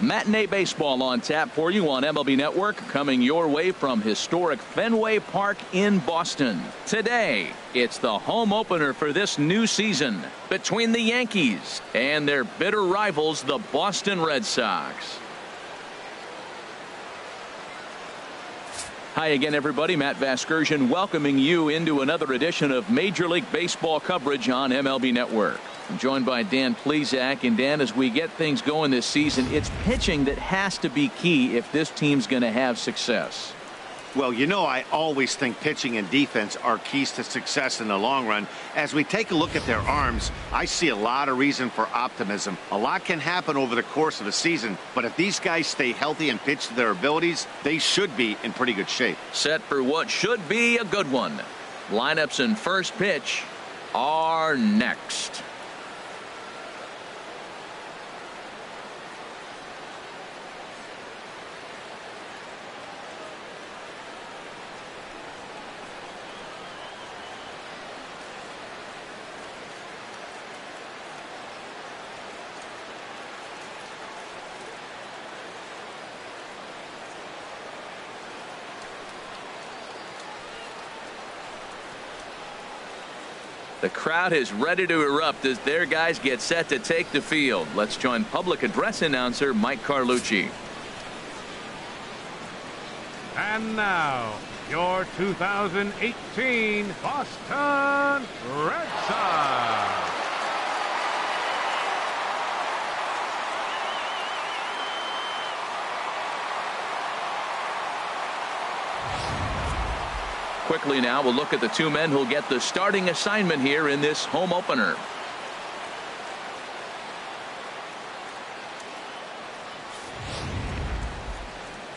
Matinee baseball on tap for you on MLB Network, coming your way from historic Fenway Park in Boston. Today, it's the home opener for this new season between the Yankees and their bitter rivals, the Boston Red Sox. Hi again, everybody. Matt Vasgersian welcoming you into another edition of Major League Baseball coverage on MLB Network. I'm joined by Dan Plesac. And Dan, as we get things going this season, it's pitching that has to be key if this team's going to have success. Well, you know, I always think pitching and defense are keys to success in the long run. As we take a look at their arms, I see a lot of reason for optimism. A lot can happen over the course of the season, but if these guys stay healthy and pitch to their abilities, they should be in pretty good shape. Set for what should be a good one. Lineups and first pitch are next. The crowd is ready to erupt as their guys get set to take the field. Let's join public address announcer Mike Carlucci. And now, your 2018 Boston Red Sox. Quickly now, we'll look at the two men who'll get the starting assignment here in this home opener.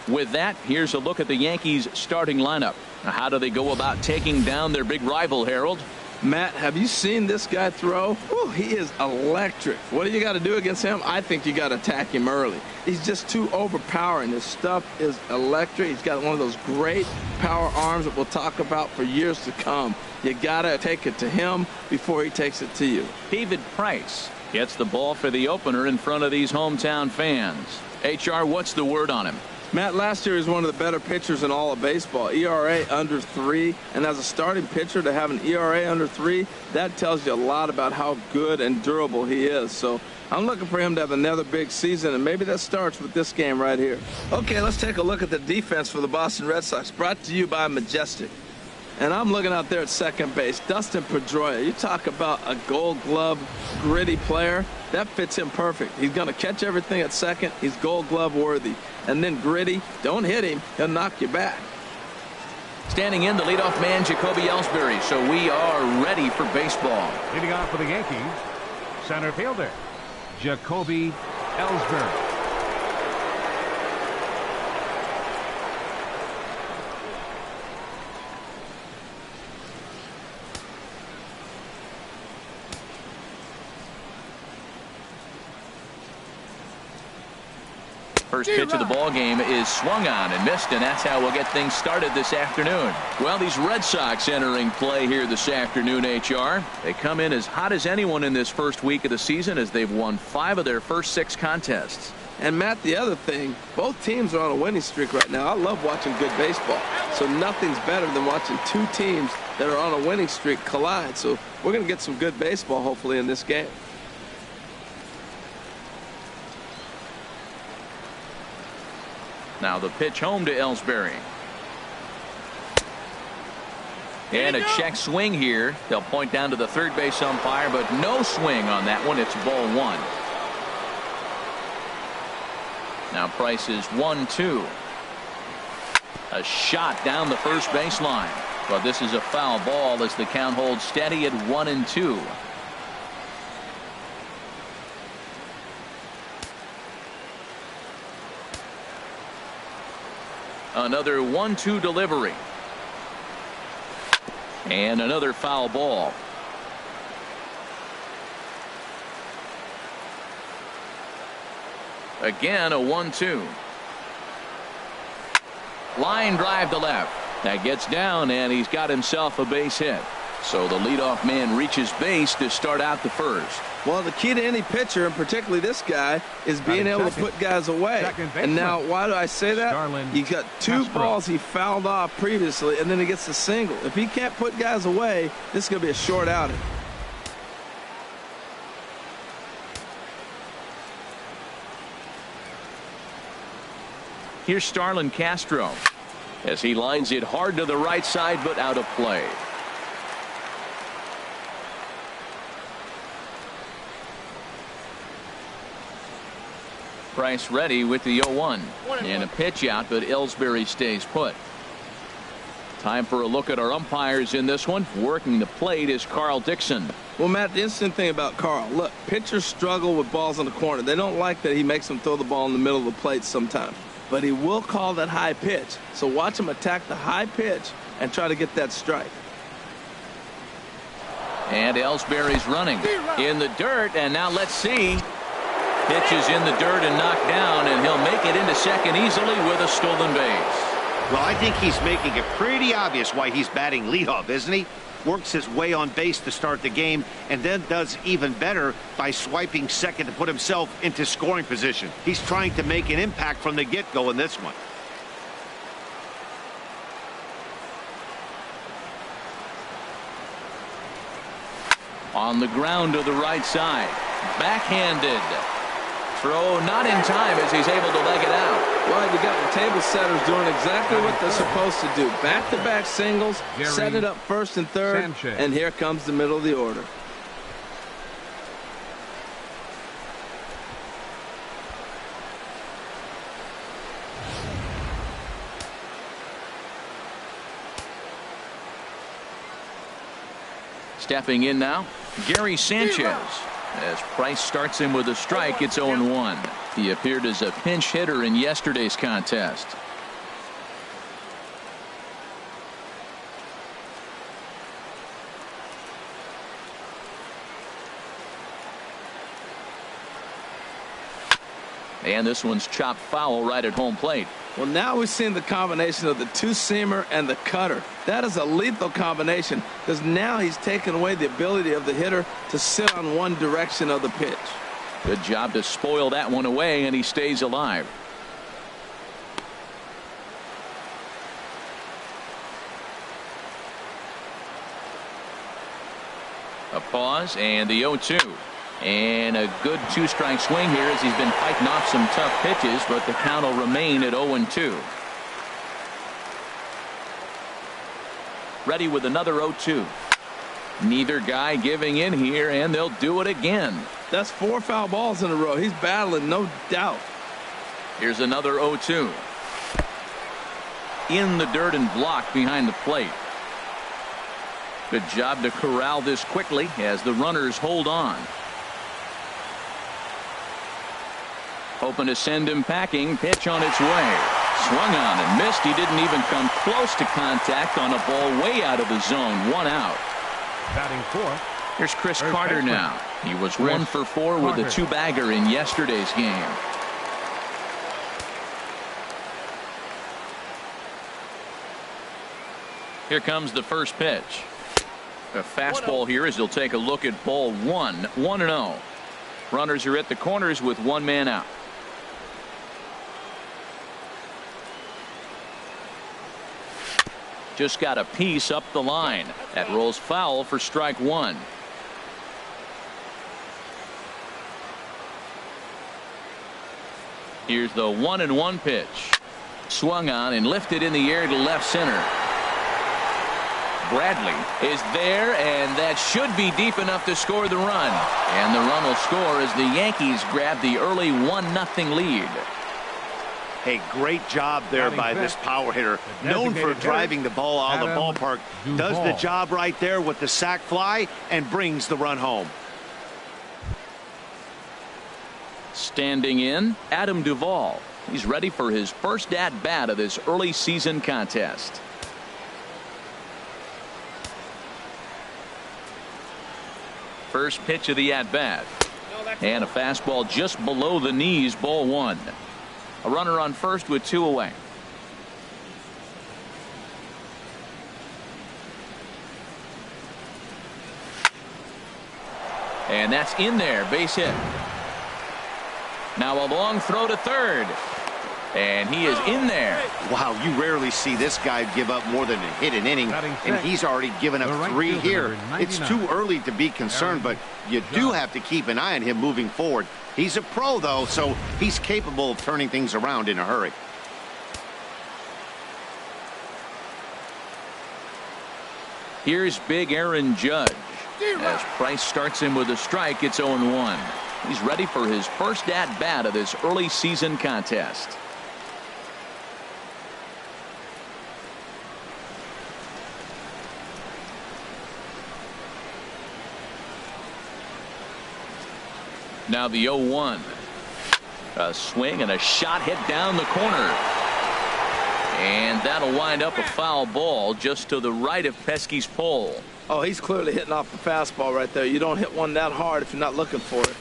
With that, here's a look at the Yankees starting lineup. Now, how do they go about taking down their big rival, Harold? Matt, have you seen this guy throw? Whew, he is electric. What do you got to do against him? I think you got to attack him early. He's just too overpowering. His stuff is electric. He's got one of those great power arms that we'll talk about for years to come. You got to take it to him before he takes it to you. David Price gets the ball for the opener in front of these hometown fans. HR, what's the word on him? Matt, last year he was one of the better pitchers in all of baseball. ERA under 3, and as a starting pitcher to have an ERA under 3, that tells you a lot about how good and durable he is. So I'm looking for him to have another big season, and maybe that starts with this game right here. Okay, let's take a look at the defense for the Boston Red Sox, brought to you by Majestic. And I'm looking out there at second base. Dustin Pedroia, you talk about a Gold Glove gritty player. That fits him perfect. He's going to catch everything at second. He's Gold Glove worthy. And then gritty, don't hit him, he'll knock you back. Standing in, the leadoff man, Jacoby Ellsbury. So we are ready for baseball. Leading off for the Yankees, center fielder, Jacoby Ellsbury. First pitch of the ball game is swung on and missed, and that's how we'll get things started this afternoon. Well, these Red Sox entering play here this afternoon, HR. They come in as hot as anyone in this first week of the season as they've won 5 of their first 6 contests. And Matt, the other thing, both teams are on a winning streak right now. I love watching good baseball. So nothing's better than watching 2 teams that are on a winning streak collide. So we're going to get some good baseball hopefully in this game. Now the pitch home to Ellsbury. And a check swing here. They'll point down to the third base umpire, but no swing on that one. It's ball 1. Now Price is 1-2. A shot down the first baseline. But this is a foul ball as the count holds steady at 1-2. Another 1-2 delivery. And another foul ball. Again, a 1-2. Line drive to left. That gets down, and he's got himself a base hit. So the leadoff man reaches base to start out the first. Well, the key to any pitcher, and particularly this guy, is being able to put guys away. And now, why do I say that? He's got two balls he fouled off previously, and then he gets a single. If he can't put guys away, this is going to be a short outing. Here's Starlin Castro as he lines it hard to the right side, but out of play. Price ready with the 0-1 and a pitch out, but Ellsbury stays put. Time for a look at our umpires in this one. Working the plate is Carl Dixon. Well, Matt, the interesting thing about Carl, look, pitchers struggle with balls in the corner. They don't like that he makes them throw the ball in the middle of the plate sometimes. But he will call that high pitch. So watch him attack the high pitch and try to get that strike. And Ellsbury's running in the dirt, and now let's see. Pitch is in the dirt and knocked down, and he'll make it into second easily with a stolen base. Well, I think he's making it pretty obvious why he's batting leadoff, isn't he? Works his way on base to start the game, and then does even better by swiping second to put himself into scoring position. He's trying to make an impact from the get-go in this one. On the ground to the right side. Backhanded. Throw not in time as he's able to leg it out. Well, you got the table setters doing exactly what they're supposed to do. Back-to-back singles, set it up first and third, Sanchez. and here comes the middle of the order. Stepping in now, Gary Sanchez. As Price starts him with a strike, it's 0-1. He appeared as a pinch hitter in yesterday's contest. And this one's chopped foul right at home plate. Well, now we've seen the combination of the two-seamer and the cutter. That is a lethal combination because now he's taken away the ability of the hitter to sit on one direction of the pitch. Good job to spoil that one away, and he stays alive. A pause and the 0-2. And a good two-strike swing here as he's been fighting off some tough pitches, but the count will remain at 0-2. Ready with another 0-2. Neither guy giving in here, and they'll do it again. That's 4 foul balls in a row. He's battling, no doubt. Here's another 0-2. In the dirt and blocked behind the plate. Good job to corral this quickly as the runners hold on. Hoping to send him packing. Pitch on its way. Swung on and missed. He didn't even come close to contact on a ball way out of the zone. 1 out. Batting fourth. Here's Chris Carter now. He was 1 for 4 with a 2-bagger in yesterday's game. Here comes the first pitch. A fastball here as he'll take a look at ball 1. 1-0. Runners are at the corners with 1 man out. Just got a piece up the line. That rolls foul for strike 1. Here's the 1-1 pitch. Swung on and lifted in the air to left center. Bradley is there, and that should be deep enough to score the run. And the run will score as the Yankees grab the early 1-0 lead. Hey, great job there by this power hitter. Known for driving the ball out of the ballpark. Does the job right there with the sac fly and brings the run home. Standing in, Adam Duvall. He's ready for his first at-bat of this early season contest. First pitch of the at-bat. And a fastball just below the knees, ball 1. A runner on first with 2 away. And that's in there. Base hit. Now a long throw to third. And he is in there. Wow, you rarely see this guy give up more than a hit an inning, and he's already given up 3 here. It's too early to be concerned, but you do have to keep an eye on him moving forward. He's a pro, though, so he's capable of turning things around in a hurry. Here's big Aaron Judge. As Price starts him with a strike, it's 0-1. He's ready for his first at-bat of this early season contest. Now the 0-1. A swing and a shot hit down the corner. And that'll wind up a foul ball just to the right of Pesky's pole. Oh, he's clearly hitting off the fastball right there. You don't hit one that hard if you're not looking for it.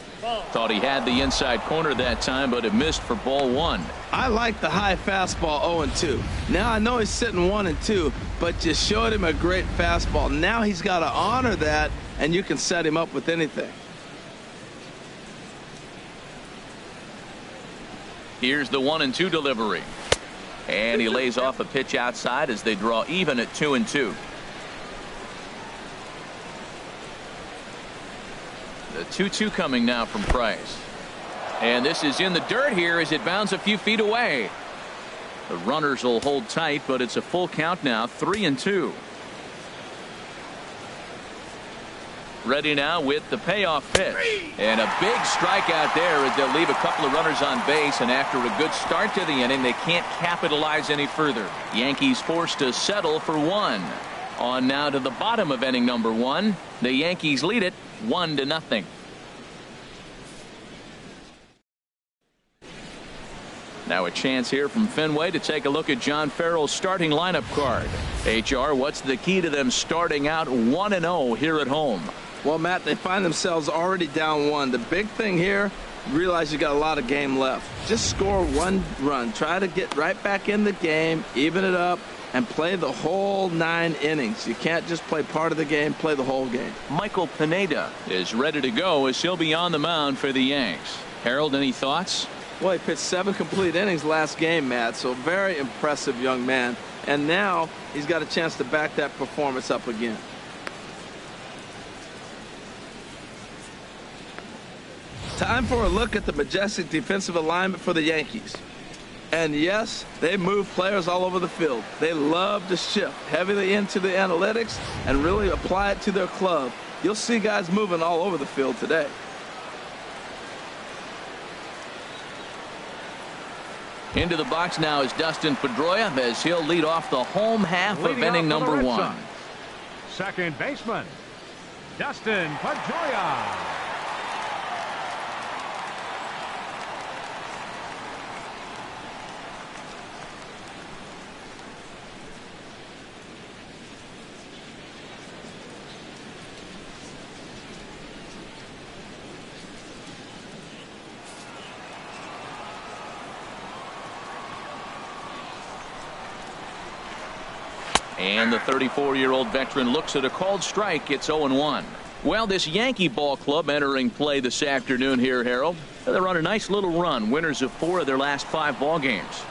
Thought he had the inside corner that time, but it missed for ball 1. I like the high fastball 0-2. Now I know he's sitting 1-2, but just showed him a great fastball. Now he's got to honor that, and you can set him up with anything. Here's the 1-2 delivery. And he lays off a pitch outside as they draw even at 2-2. The 2-2 coming now from Price. And this is in the dirt here as it bounds a few feet away. The runners will hold tight, but it's a full count now, 3-2. Ready now with the payoff pitch. And a big strikeout there as they'll leave a couple of runners on base, and after a good start to the inning, they can't capitalize any further. Yankees forced to settle for 1. On now to the bottom of inning number 1. The Yankees lead it 1-0. Now a chance here from Fenway to take a look at John Farrell's starting lineup card. HR, what's the key to them starting out 1-0 here at home? Well, Matt, they find themselves already down 1. The big thing here, realize you got a lot of game left. Just score 1 run. Try to get right back in the game, even it up, and play the whole 9 innings. You can't just play part of the game, play the whole game. Michael Pineda is ready to go as he'll be on the mound for the Yanks. Harold, any thoughts? Well, he pitched 7 complete innings last game, Matt, so very impressive young man. And now he's got a chance to back that performance up again. Time for a look at the majestic defensive alignment for the Yankees. And yes, they move players all over the field. They love to shift heavily into the analytics and really apply it to their club. You'll see guys moving all over the field today. Into the box now is Dustin Pedroia as he'll lead off the home half of inning number 1. Second baseman, Dustin Pedroia. And the 34-year-old veteran looks at a called strike. It's 0-1. Well, this Yankee ball club entering play this afternoon here, Harold. They're on a nice little run. Winners of 4 of their last 5 ball games.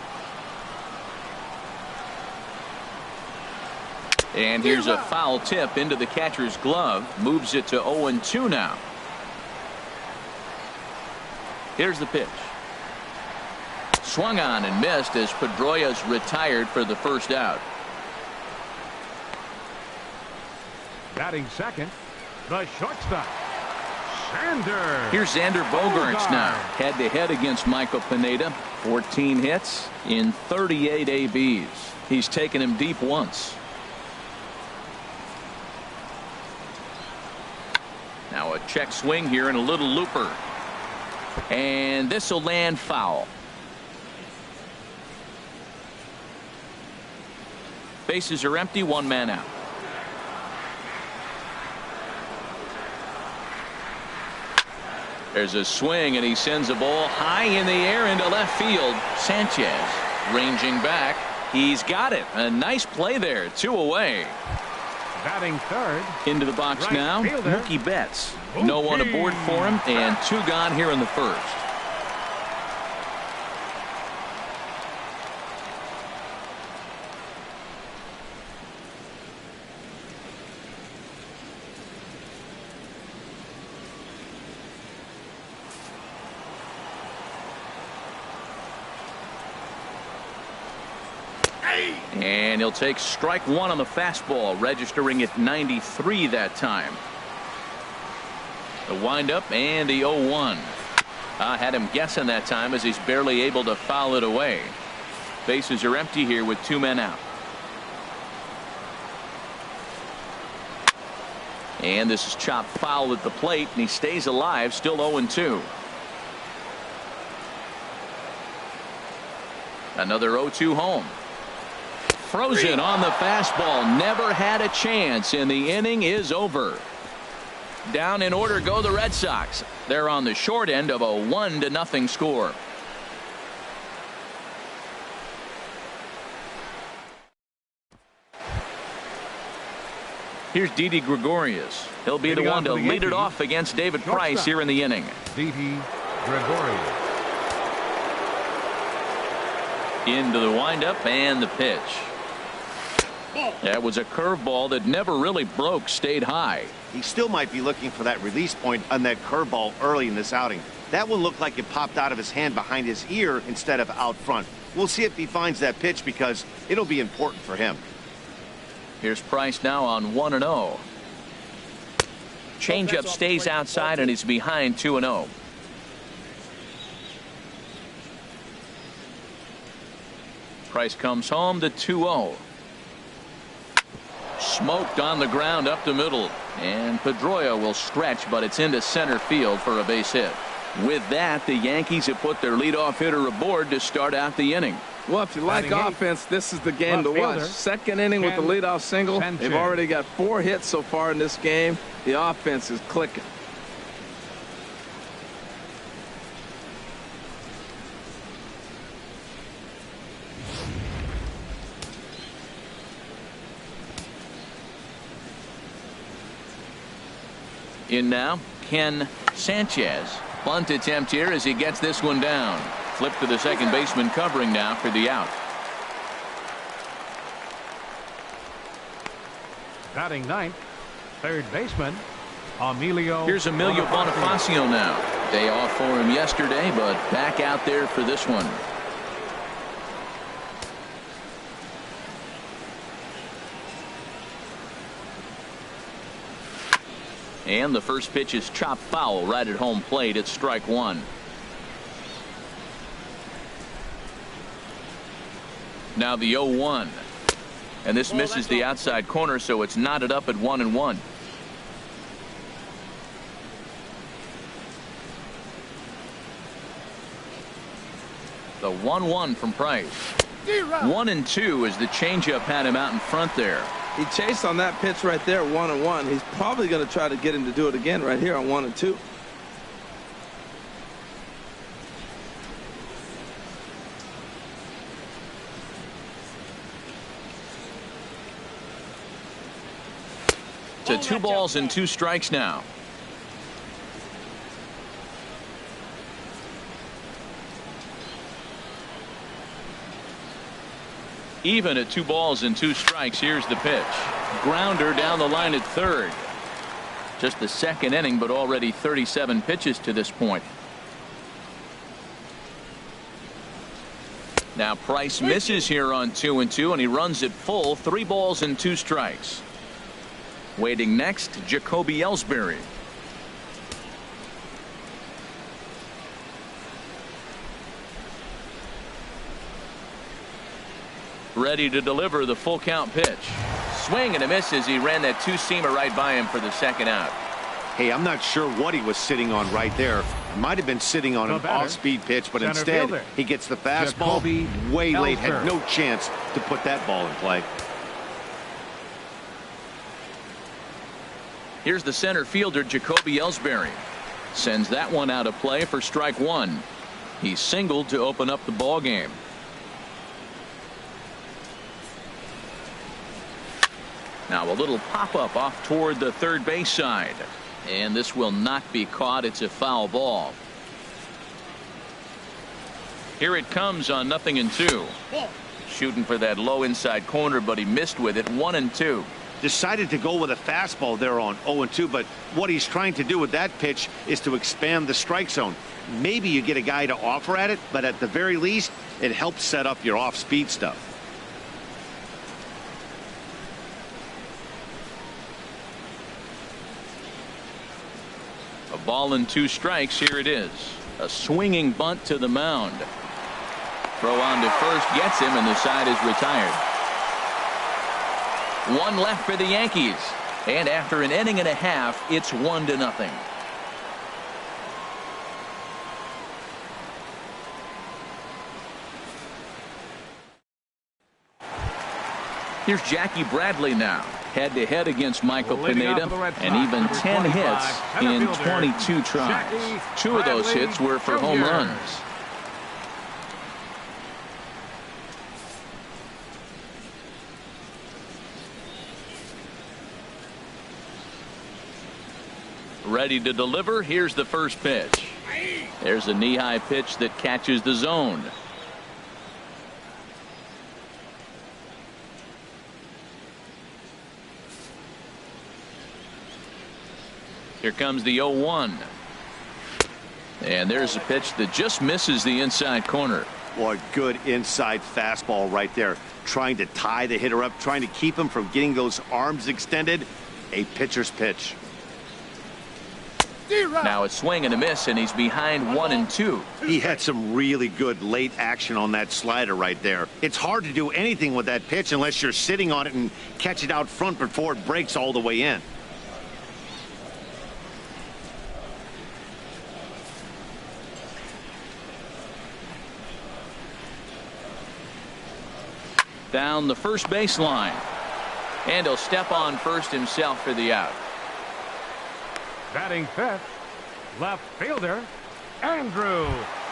And here's a foul tip into the catcher's glove. Moves it to 0-2 now. Here's the pitch. Swung on and missed as Pedroia's retired for the first out. Batting second, the shortstop, Xander. Here's Xander Bogaerts now, head-to-head against Michael Pineda. 14 hits in 38 ABs. He's taken him deep once. Now a check swing here and a little looper. And this will land foul. Bases are empty, 1 man out. There's a swing, and he sends a ball high in the air into left field. Sanchez ranging back. He's got it. A nice play there. 2 away. Batting third. Into the box Right now, fielder. Mookie Betts. No one aboard for him, and 2 gone here in the first. And he'll take strike 1 on the fastball, registering at 93 that time. The windup and the 0-1. I had him guessing that time as he's barely able to foul it away. Bases are empty here with 2 men out. And this is chopped foul at the plate, and he stays alive, still 0-2. Another 0-2 home. Frozen on the fastball, never had a chance, and the inning is over. Down in order go the Red Sox. They're on the short end of a 1-0 score. Here's Didi Gregorius. He'll be the one to lead it off against David Price here in the inning. Didi Gregorius. Into the windup and the pitch. That was a curveball that never really broke, stayed high. He still might be looking for that release point on that curveball early in this outing. That one looked like it popped out of his hand behind his ear instead of out front. We'll see if he finds that pitch because it'll be important for him. Here's Price now on 1-0. Changeup stays outside and he's behind 2-0. Price comes home to 2-0. Smoked on the ground up the middle, and Pedroia will stretch, but it's into center field for a base hit. With that, the Yankees have put their leadoff hitter aboard to start out the inning. Well, if you like offense, this is the game to watch. Second inning with the leadoff single. Sanchez. They've already got 4 hits so far in this game. The offense is clicking. In now, Ken Sanchez. Bunt attempt here as he gets this one down. Flip to the second baseman covering now for the out. Batting ninth, third baseman, Emilio. Here's Emilio Bonifacio now. Day off for him yesterday, but back out there for this one. And the first pitch is chopped foul right at home plate. It's strike 1. Now the 0-1. And this misses the outside corner, so it's knotted up at 1-1. The 1-1 from Price. 1-2 as the changeup had him out in front there. He chased on that pitch right there, 1-1. He's probably going to try to get him to do it again right here on 1-2. To 2 balls and 2 strikes now. Even at 2 balls and 2 strikes. Here's the pitch. Grounder down the line at third. Just the second inning, but already 37 pitches to this point. Now Price misses here on 2-2, and he runs it full. 3 balls and 2 strikes. Waiting next, Jacoby Ellsbury. Ready to deliver the full count pitch. Swing and a miss as he ran that 2-seamer right by him for the second out. Hey, I'm not sure what he was sitting on right there. Might have been sitting on an off-speed pitch, but instead he gets the fastball way late. Had no chance to put that ball in play. Here's the center fielder, Jacoby Ellsbury. Sends that one out of play for strike 1. He singled to open up the ball game. Now a little pop-up off toward the third base side. And this will not be caught. It's a foul ball. Here it comes on 0-2. Shooting for that low inside corner, but he missed with it. 1-2. Decided to go with a fastball there on 0-2, but what he's trying to do with that pitch is to expand the strike zone. Maybe you get a guy to offer at it, but at the very least, it helps set up your off-speed stuff. A ball and 2 strikes. Here it is. A swinging bunt to the mound. Throw on to first gets him, and the side is retired. 1 left for the Yankees. And after an inning and a half, it's 1-0. Here's Jackie Bradley now, head-to-head against Michael Pineda, and even 10 hits in 22 tries. 2 of those hits were for home runs. Ready to deliver. Here's the first pitch. There's a knee-high pitch that catches the zone. Here comes the 0-1. And there's a pitch that just misses the inside corner. Boy, good inside fastball right there. Trying to tie the hitter up, trying to keep him from getting those arms extended. A pitcher's pitch. Now a swing and a miss, and he's behind 1-2. He had some really good late action on that slider right there. It's hard to do anything with that pitch unless you're sitting on it and catch it out front before it breaks all the way in. Down the first baseline. And he'll step on first himself for the out. Batting fifth, left fielder, Andrew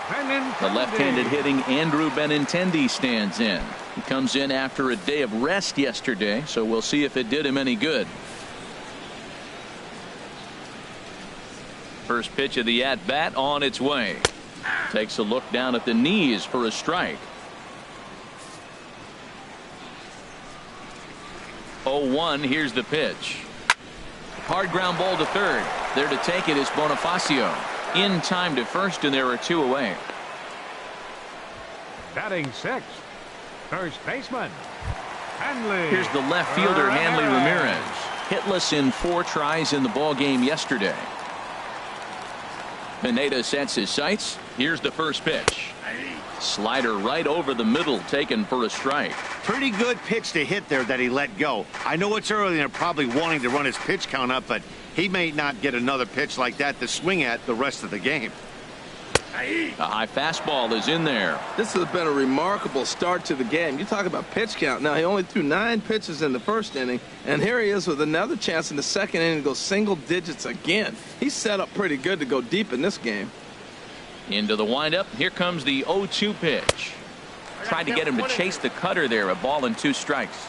Benintendi. The left-handed hitting Andrew Benintendi stands in. He comes in after a day of rest yesterday, so we'll see if it did him any good. First pitch of the at-bat on its way. Takes a look down at the knees for a strike. 0-1. Here's the pitch. Hard ground ball to third. There to take it is Bonifacio. In time to first, and there are 2 away. Batting sixth, first baseman, Hanley. Here's the left fielder, Hanley Ramirez. Hitless in 4 tries in the ball game yesterday. Pineda sets his sights. Here's the first pitch. Slider right over the middle, taken for a strike. Pretty good pitch to hit there that he let go. I know it's early and they're probably wanting to run his pitch count up, but he may not get another pitch like that to swing at the rest of the game. A high fastball is in there. This has been a remarkable start to the game. You talk about pitch count. Now, he only threw 9 pitches in the first inning, and here he is with another chance in the second inning to go single digits again. He's set up pretty good to go deep in this game. Into the windup. Here comes the 0-2 pitch. Tried to get him to chase the cutter there. A ball and 2 strikes.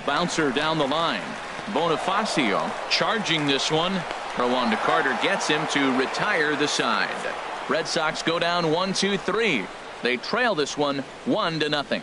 Bouncer down the line. Bonifacio charging this one. Throw on to Carter gets him to retire the side. Red Sox go down 1-2-3. They trail this one 1-0.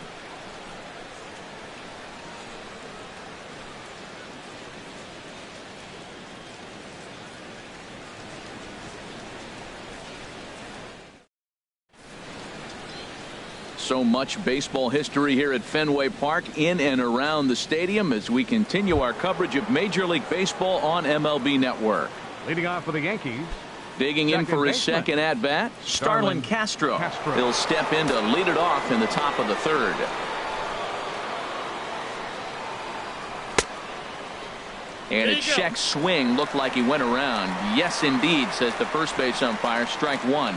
So much baseball history here at Fenway Park in and around the stadium as we continue our coverage of Major League Baseball on MLB Network. Leading off for the Yankees. Digging in for his second at-bat, Starlin Castro. He'll step in to lead it off in the top of the third. And a check swing looked like he went around. Yes, indeed, says the first base umpire. Strike 1.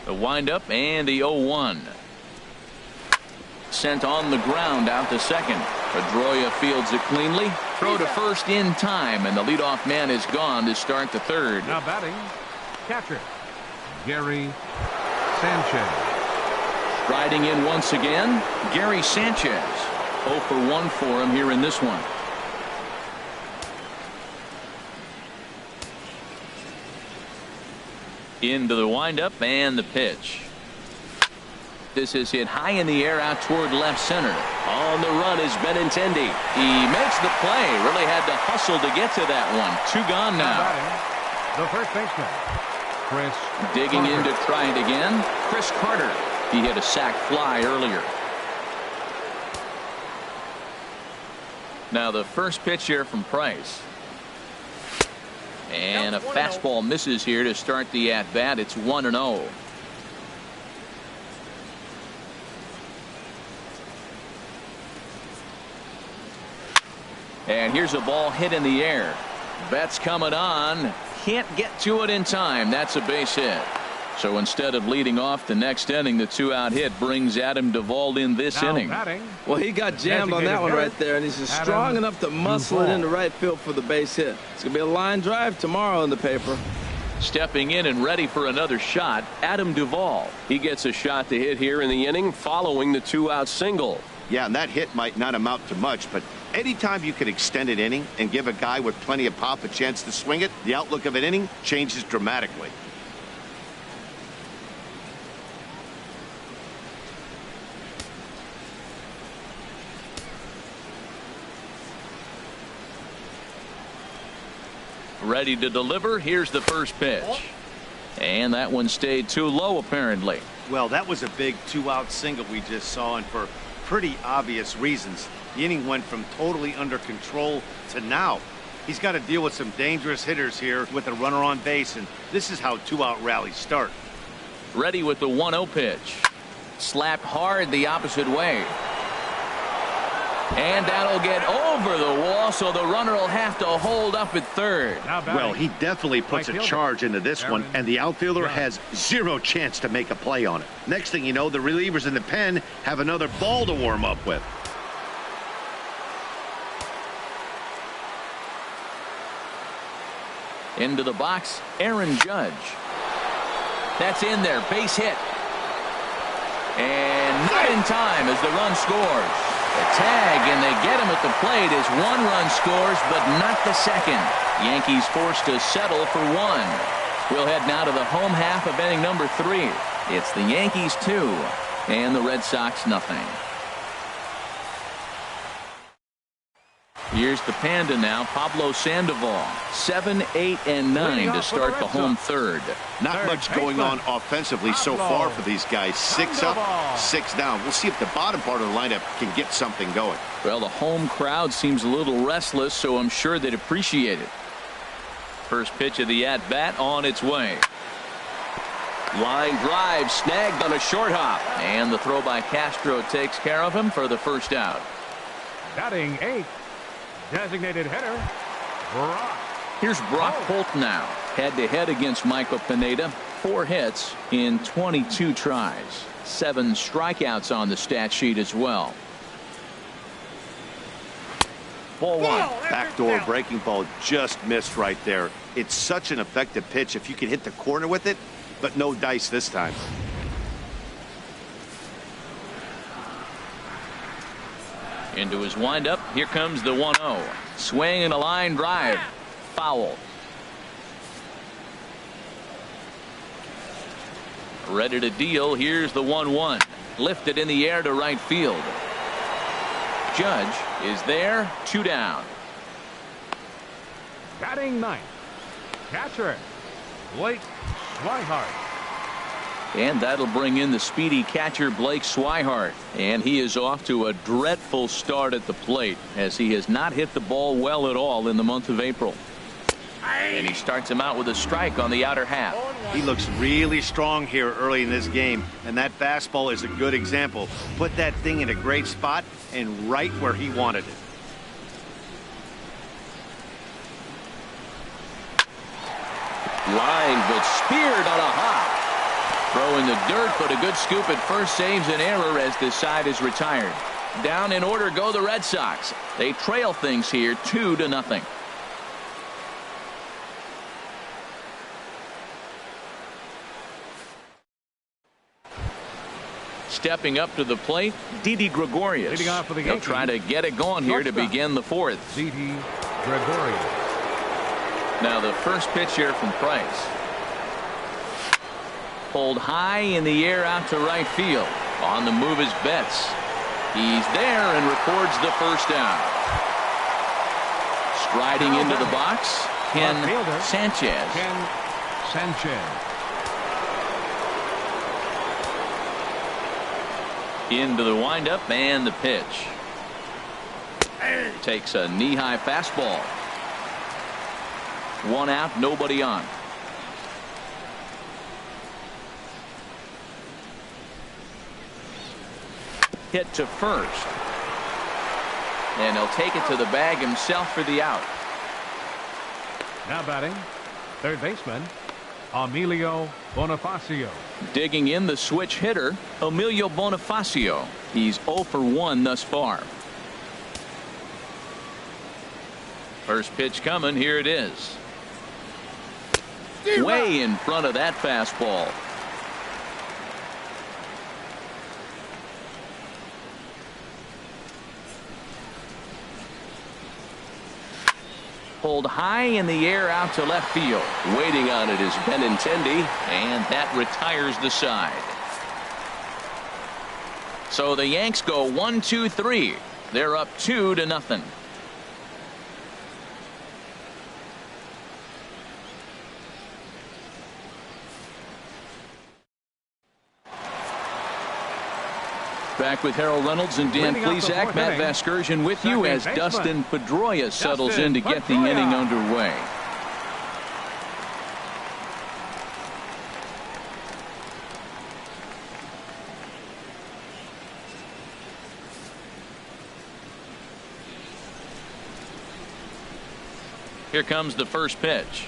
The windup and the 0-1. Sent on the ground out to second. Pedroia fields it cleanly. Throw to first in time, and the leadoff man is gone to start the third. Now batting, catcher, Gary Sanchez. Riding in once again, Gary Sanchez. 0 for 1 for him here in this one. Into the windup and the pitch. This is hit high in the air out toward left center. On the run is Benintendi. He makes the play. Really had to hustle to get to that one. 2 gone now. The first baseman, Chris Digging Carter. in to try it again. Chris Carter. He hit a sac fly earlier. Now the first pitch here from Price. And a fastball misses here to start the at-bat. It's 1-0. And here's a ball hit in the air. Betts coming on. Can't get to it in time. That's a base hit. So instead of leading off the next inning, the 2-out hit brings Adam Duvall in this inning. Well, he got jammed on that one right there, and he's just strong enough to muscle it into right field for the base hit. It's going to be a line drive tomorrow in the paper. Stepping in and ready for another shot, Adam Duvall. He gets a shot to hit here in the inning following the 2-out single. Yeah, and that hit might not amount to much, but anytime you can extend an inning and give a guy with plenty of pop a chance to swing it, the outlook of an inning changes dramatically. Ready to deliver. Here's the first pitch. And that one stayed too low, apparently. Well, that was a big 2-out single we just saw, and for pretty obvious reasons. The inning went from totally under control to now. He's got to deal with some dangerous hitters here with a runner on base, and this is how 2-out rallies start. Ready with the 1-0 pitch. Slapped hard the opposite way. And that'll get over the wall, so the runner will have to hold up at third. Well, he definitely puts a charge into this one, and the outfielder has zero chance to make a play on it. Next thing you know, the relievers in the pen have another ball to warm up with. Into the box, Aaron Judge. That's in there, base hit. And not in time as the run scores. The tag, and they get him at the plate as 1 run scores, but not the second. Yankees forced to settle for 1. We'll head now to the home half of inning number 3. It's the Yankees 2 and the Red Sox nothing. Here's the Panda now, Pablo Sandoval. 7, 8, and 9 to start the home third. Not much going on offensively so far for these guys. 6 up, 6 down. We'll see if the bottom part of the lineup can get something going. Well, the home crowd seems a little restless, so I'm sure they'd appreciate it. First pitch of the at-bat on its way. Line drive snagged on a short hop. And the throw by Castro takes care of him for the first out. Batting 8th, designated hitter, Brock. Here's Brock Holt now. Head-to-head against Michael Pineda. 4 hits in 22 tries. 7 strikeouts on the stat sheet as well. Ball 1. Backdoor breaking ball just missed right there. It's such an effective pitch if you can hit the corner with it, but no dice this time. Into his windup. Here comes the 1-0. Swing and a line drive. Foul. Ready to deal. Here's the 1-1. Lifted in the air to right field. Judge is there. 2 down. Batting 9th, catcher, Blake Swihart. And that'll bring in the speedy catcher Blake Swihart. And he is off to a dreadful start at the plate, as he has not hit the ball well at all in the month of April. And he starts him out with a strike on the outer half. He looks really strong here early in this game, and that fastball is a good example. Put that thing in a great spot and right where he wanted it. Line, but speared on a hop. Throw in the dirt, but a good scoop at first saves an error as this side is retired. Down in order go the Red Sox. They trail things here 2-0. Stepping up to the plate, Didi Gregorius. Leading off for the He'll Yankees, try to get it going here to begin the fourth. Didi Gregorius. Now the first pitch here from Price. Pulled high in the air out to right field. On the move is Betts. He's there and records the first down. Striding into the box, Ken Sanchez. Ken Sanchez. Into the windup and the pitch. Takes a knee-high fastball. 1 out, nobody on. Hit to first. And he'll take it to the bag himself for the out. Now batting, third baseman, Emilio Bonifacio. Digging in the switch hitter, Emilio Bonifacio. He's 0 for 1 thus far. First pitch coming. Here it is. Way in front of that fastball. Pulled high in the air out to left field. Waiting on it is Benintendi. And that retires the side. So the Yanks go 1-2-3. They're up 2-0. Back with Harold Reynolds and Dan Plesac. Matt Vasgersian with you as Dustin Pedroia settles in to get the inning underway. Here comes the first pitch.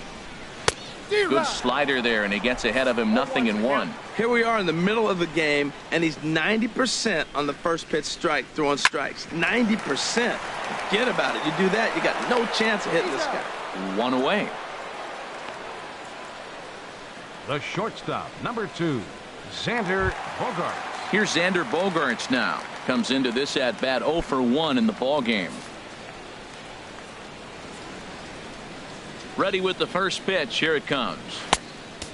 Good slider there, and he gets ahead of him 0-1. Here we are in the middle of the game, and he's 90% on the first pitch strike, throwing strikes. 90%. Forget about it. You do that, you got no chance of hitting this guy. 1 away. The shortstop, number 2, Xander Bogaerts. Here's Xander Bogaerts now. Comes into this at bat 0 for 1 in the ball game. Ready with the first pitch. Here it comes.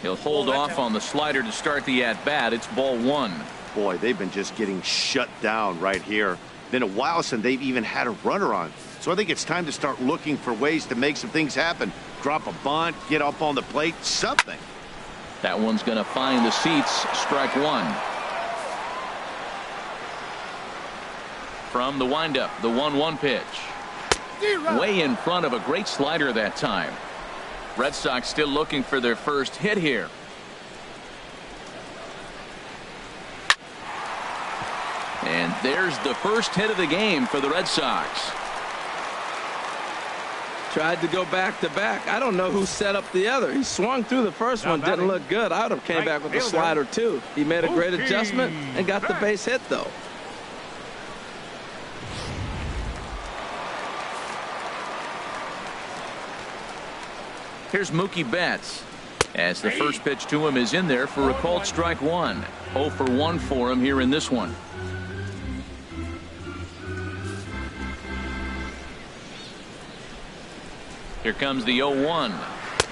He'll hold off on the slider to start the at bat. It's ball 1. Boy, they've been just getting shut down right here. Been a while since they've even had a runner on. So I think it's time to start looking for ways to make some things happen. Drop a bunt, get up on the plate, something. That one's going to find the seats. Strike 1. From the windup, the 1-1 pitch. Way in front of a great slider that time. Red Sox still looking for their first hit here. And there's the first hit of the game for the Red Sox. Tried to go back to back. I don't know who set up the other. He swung through the first one, didn't look good. I would have came back with the slider too. He made a great adjustment and got the base hit though. Here's Mookie Betts, as the first pitch to him is in there for a called strike 1. 0 for 1 for him here in this one. Here comes the 0-1.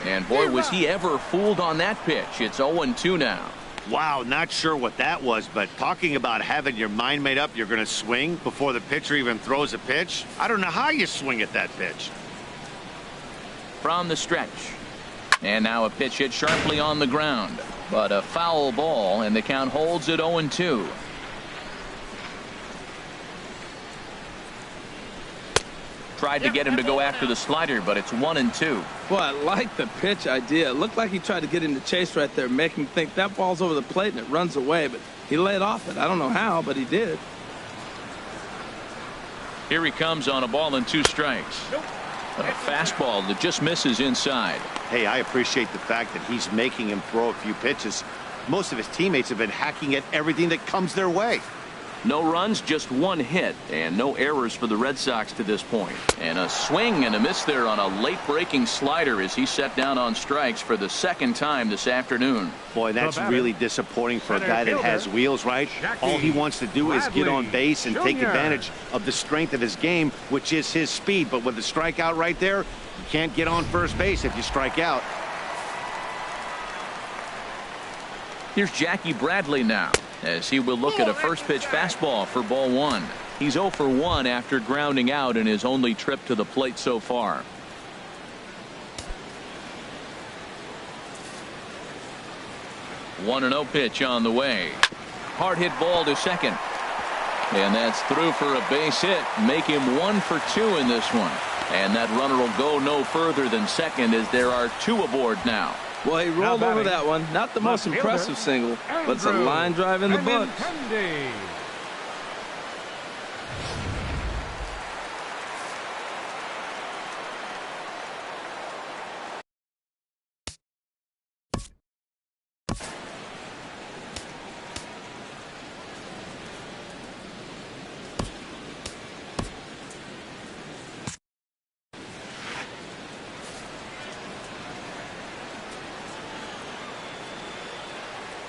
And boy, was he ever fooled on that pitch. It's 0-2 now. Wow, not sure what that was, but talking about having your mind made up you're going to swing before the pitcher even throws a pitch. I don't know how you swing at that pitch. From the stretch. And now a pitch hit sharply on the ground. But a foul ball, and the count holds at 0-2. Tried to get him to go after the slider, but it's 1-2. Boy, I like the pitch idea. It looked like he tried to get him to chase right there, make him think that ball's over the plate and it runs away, but he laid off it. I don't know how, but he did. Here he comes on a ball and 2 strikes. A fastball that just misses inside. Hey, I appreciate the fact that he's making him throw a few pitches. Most of his teammates have been hacking at everything that comes their way. No runs, just one hit, and no errors for the Red Sox to this point. And a swing and a miss there on a late breaking slider as he set down on strikes for the second time this afternoon. Boy, that's really disappointing for a guy that has wheels, right? All he wants to do is get on base and take advantage of the strength of his game, which is his speed. But with the strikeout right there, you can't get on first base if you strike out. Here's Jackie Bradley now, as he will look at a first pitch fastball for ball one. He's 0 for 1 after grounding out in his only trip to the plate so far. One and 0 pitch on the way. Hard hit ball to second. And that's through for a base hit. Make him 1 for 2 in this one. And that runner will go no further than second as there are 2 aboard now. Well, he rolled over that one. Not the most impressive single, but it's a line drive in the books.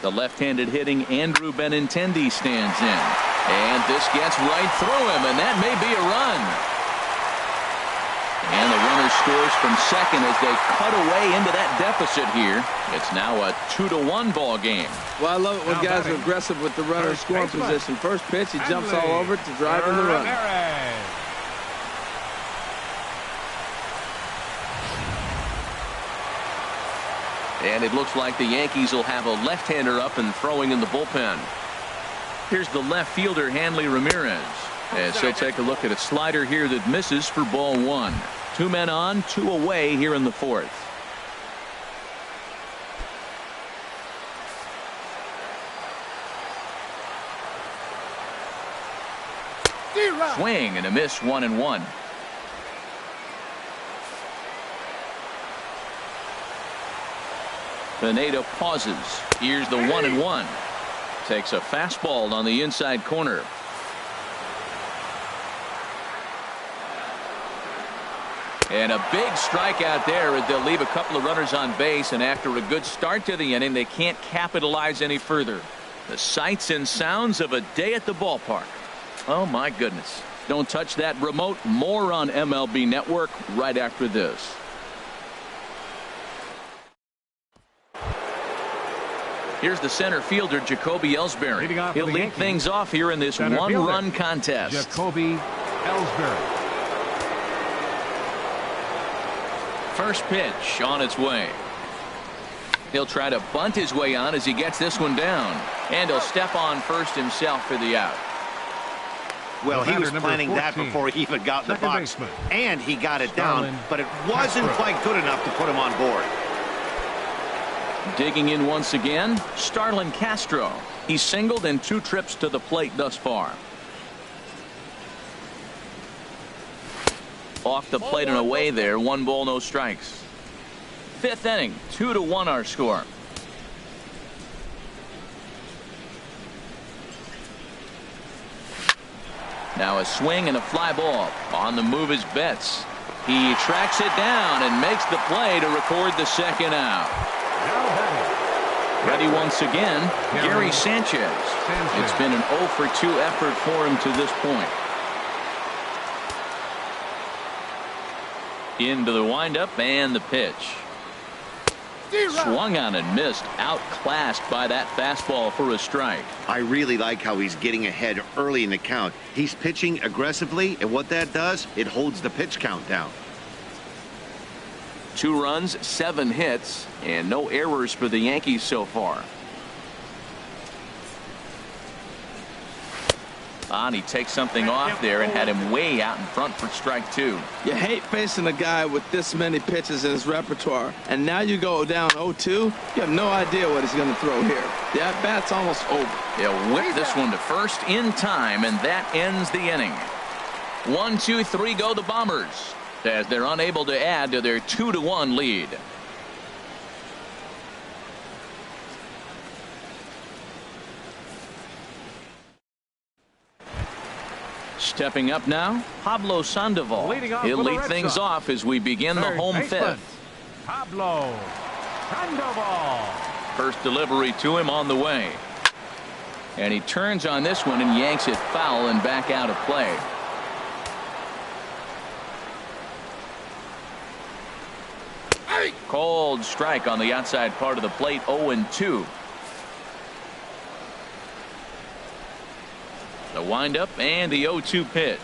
The left-handed hitting Andrew Benintendi stands in. And this gets right through him, and that may be a run. And the runner scores from second as they cut away into that deficit here. It's now a 2-1 ball game. Well, I love it when guys are aggressive with the runner in scoring position. First pitch, he jumps all over it to drive in the run. And it looks like the Yankees will have a left-hander up and throwing in the bullpen. Here's the left fielder, Hanley Ramirez, as he'll take a look at a slider here that misses for ball one. 2 men on, 2 away here in the fourth. Swing and a miss, 1-1. Pineda pauses. Here's the 1-1. Takes a fastball on the inside corner. And a big strikeout there as they'll leave a couple of runners on base, and after a good start to the inning, they can't capitalize any further. The sights and sounds of a day at the ballpark. Oh my goodness. Don't touch that remote. More on MLB Network right after this. Here's the center fielder, Jacoby Ellsbury. He'll lead things off here in this one-run contest. Jacoby Ellsbury. First pitch on its way. He'll try to bunt his way on as he gets this one down. And he'll step on first himself for the out. Well, he was planning that before he even got in the box. And he got it down, but it wasn't quite good enough to put him on board. Digging in once again, Starlin Castro. He's singled in 2 trips to the plate thus far. Off the plate and away there. 1 ball, no strikes. 5th inning, 2-1 our score. Now a swing and a fly ball. On the move is Betts. He tracks it down and makes the play to record the second out. Ready once again, Gary Sanchez. It's been an 0 for 2 effort for him to this point. Into the windup and the pitch. Swung on and missed. Outclassed by that fastball for a strike. I really like how he's getting ahead early in the count. He's pitching aggressively, and what that does, it holds the pitch count down. 2 runs, 7 hits, and no errors for the Yankees so far. And he takes something off there and had him way out in front for strike 2. You hate facing a guy with this many pitches in his repertoire, and now you go down 0-2. You have no idea what he's going to throw here. The at-bat's almost over. He'll whip this one to first in time, and that ends the inning. 1, 2, 3 go the Bombers, as they're unable to add to their 2-1 lead. Stepping up now, Pablo Sandoval. He'll lead things off as we begin the home fifth. Pablo Sandoval. First delivery to him on the way. And he turns on this one and yanks it foul and back out of play. Cold strike on the outside part of the plate. 0-2. The windup and the 0-2 pitch.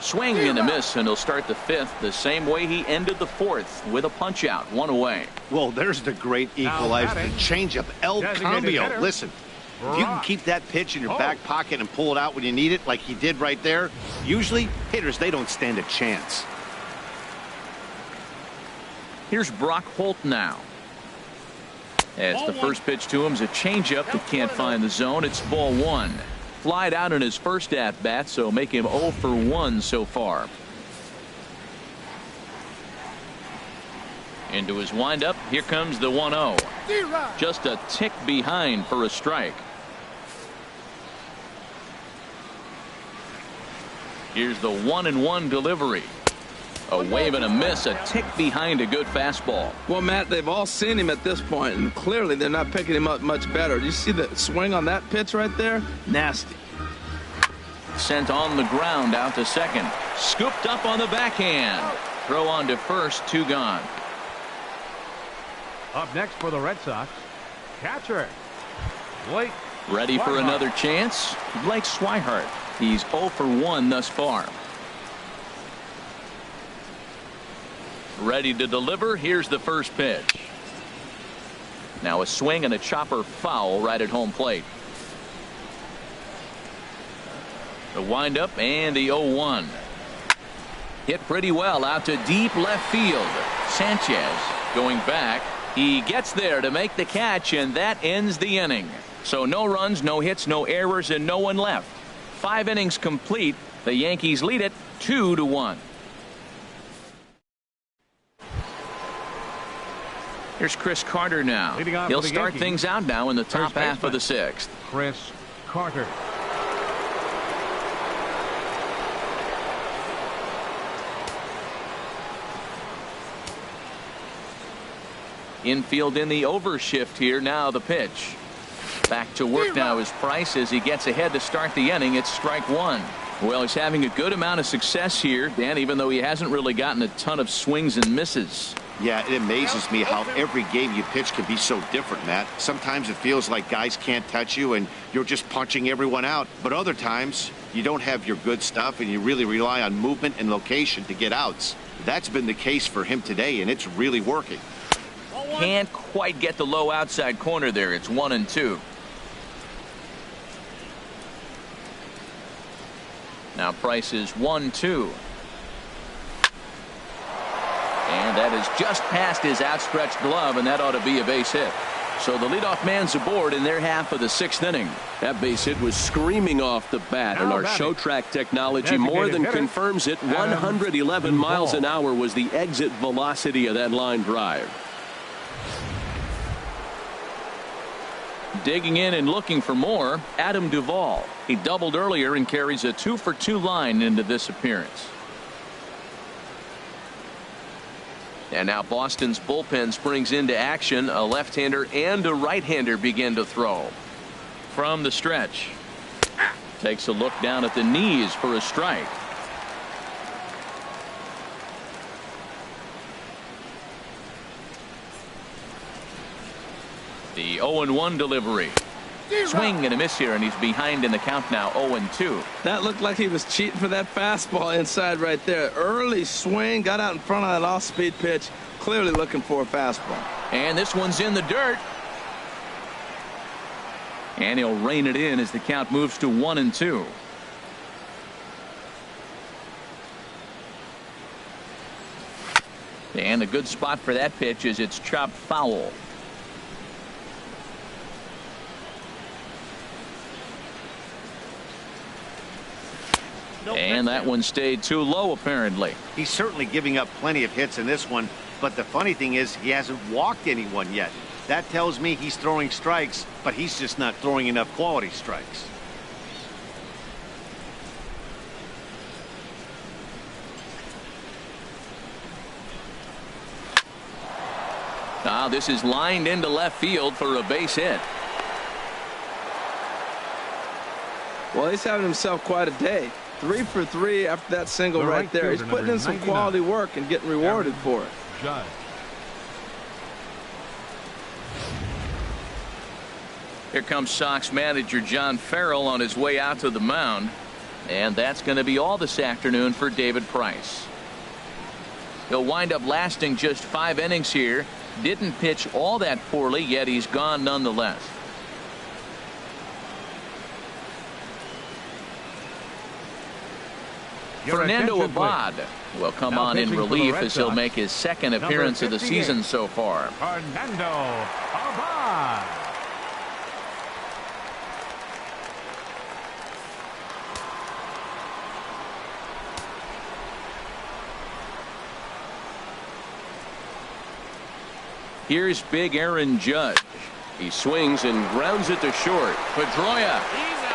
Swing and a miss, and he'll start the fifth the same way he ended the fourth, with a punch out, 1 away. Well, there's the great equalizer, the changeup, El Cambio. Listen, if you can keep that pitch in your back pocket and pull it out when you need it, like he did right there, usually hitters, they don't stand a chance. Here's Brock Holt now. As the first pitch to him is a changeup that can't find the zone. It's ball 1. Flied out in his first at bat, so make him 0 for 1 so far. Into his windup. Here comes the 1-0. Just a tick behind for a strike. Here's the 1-1 delivery. A wave and a miss, a tick behind a good fastball. Well, Matt, they've all seen him at this point, and clearly they're not picking him up much better. You see the swing on that pitch right there? Nasty. Sent on the ground out to second. Scooped up on the backhand. Throw on to first, 2 gone. Up next for the Red Sox, catcher Blake. Ready for another chance? Blake Swihart. He's 0 for 1 thus far. Ready to deliver. Here's the first pitch. Now a swing and a chopper foul right at home plate. The windup and the 0-1. Hit pretty well out to deep left field. Sanchez going back. He gets there to make the catch, and that ends the inning. So no runs, no hits, no errors, and no one left. 5 innings complete. The Yankees lead it 2-1. Here's Chris Carter now. He'll start things out now in the top half of the 6th. Chris Carter. Infield in the overshift here. Now the pitch. Back to work now is Price as he gets ahead to start the inning. It's strike 1. Well, he's having a good amount of success here, Dan, even though he hasn't really gotten a ton of swings and misses. Yeah, it amazes me how every game you pitch can be so different, Matt. Sometimes it feels like guys can't touch you and you're just punching everyone out. But other times you don't have your good stuff and you really rely on movement and location to get outs. That's been the case for him today, and it's really working. Can't quite get the low outside corner there. It's 1-2. Now Price is 1-2. And that is just past his outstretched glove, and that ought to be a base hit. So the leadoff man's aboard in their half of the 6th inning. That base hit was screaming off the bat, and our show track technology more than confirms it. 111 miles an hour was the exit velocity of that line drive. Digging in and looking for more, Adam Duvall. He doubled earlier and carries a 2-for-2 line into this appearance. And now Boston's bullpen springs into action. A left-hander and a right-hander begin to throw. From the stretch. Takes a look down at the knees for a strike. The 0-1 delivery. Swing and a miss here, and he's behind in the count now, 0-2. That looked like he was cheating for that fastball inside right there. Early swing, got out in front of that off-speed pitch, clearly looking for a fastball. And this one's in the dirt. And he'll rein it in as the count moves to 1-2. And a good spot for that pitch is it's chopped foul. And that one stayed too low, apparently. He's certainly giving up plenty of hits in this one, but the funny thing is he hasn't walked anyone yet. That tells me he's throwing strikes, but he's just not throwing enough quality strikes. Now this is lined into left field for a base hit. Well, he's having himself quite a day. 3 for 3 after that single right there. He's putting in some quality work and getting rewarded for it. Judge. Here comes Sox manager John Farrell on his way out to the mound. And that's going to be all this afternoon for David Price. He'll wind up lasting just 5 innings here. Didn't pitch all that poorly, yet he's gone nonetheless. Fernando Abad will come on in relief as he'll make his second appearance of the season so far. Fernando Abad. Here's big Aaron Judge. He swings and grounds it to short. Pedroia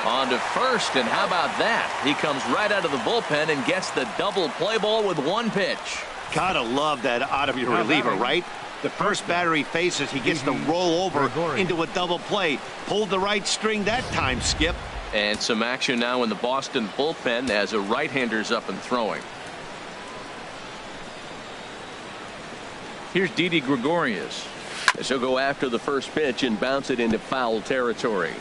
on to first, and how about that? He comes right out of the bullpen and gets the double play ball with 1 pitch. Gotta love that out of your reliever, right? The first batter he faces, he gets to roll over into a double play. Pulled the right string that time, Skip. And some action now in the Boston bullpen as a right-hander's up and throwing. Here's Didi Gregorius. As he'll go after the first pitch and bounce it into foul territory.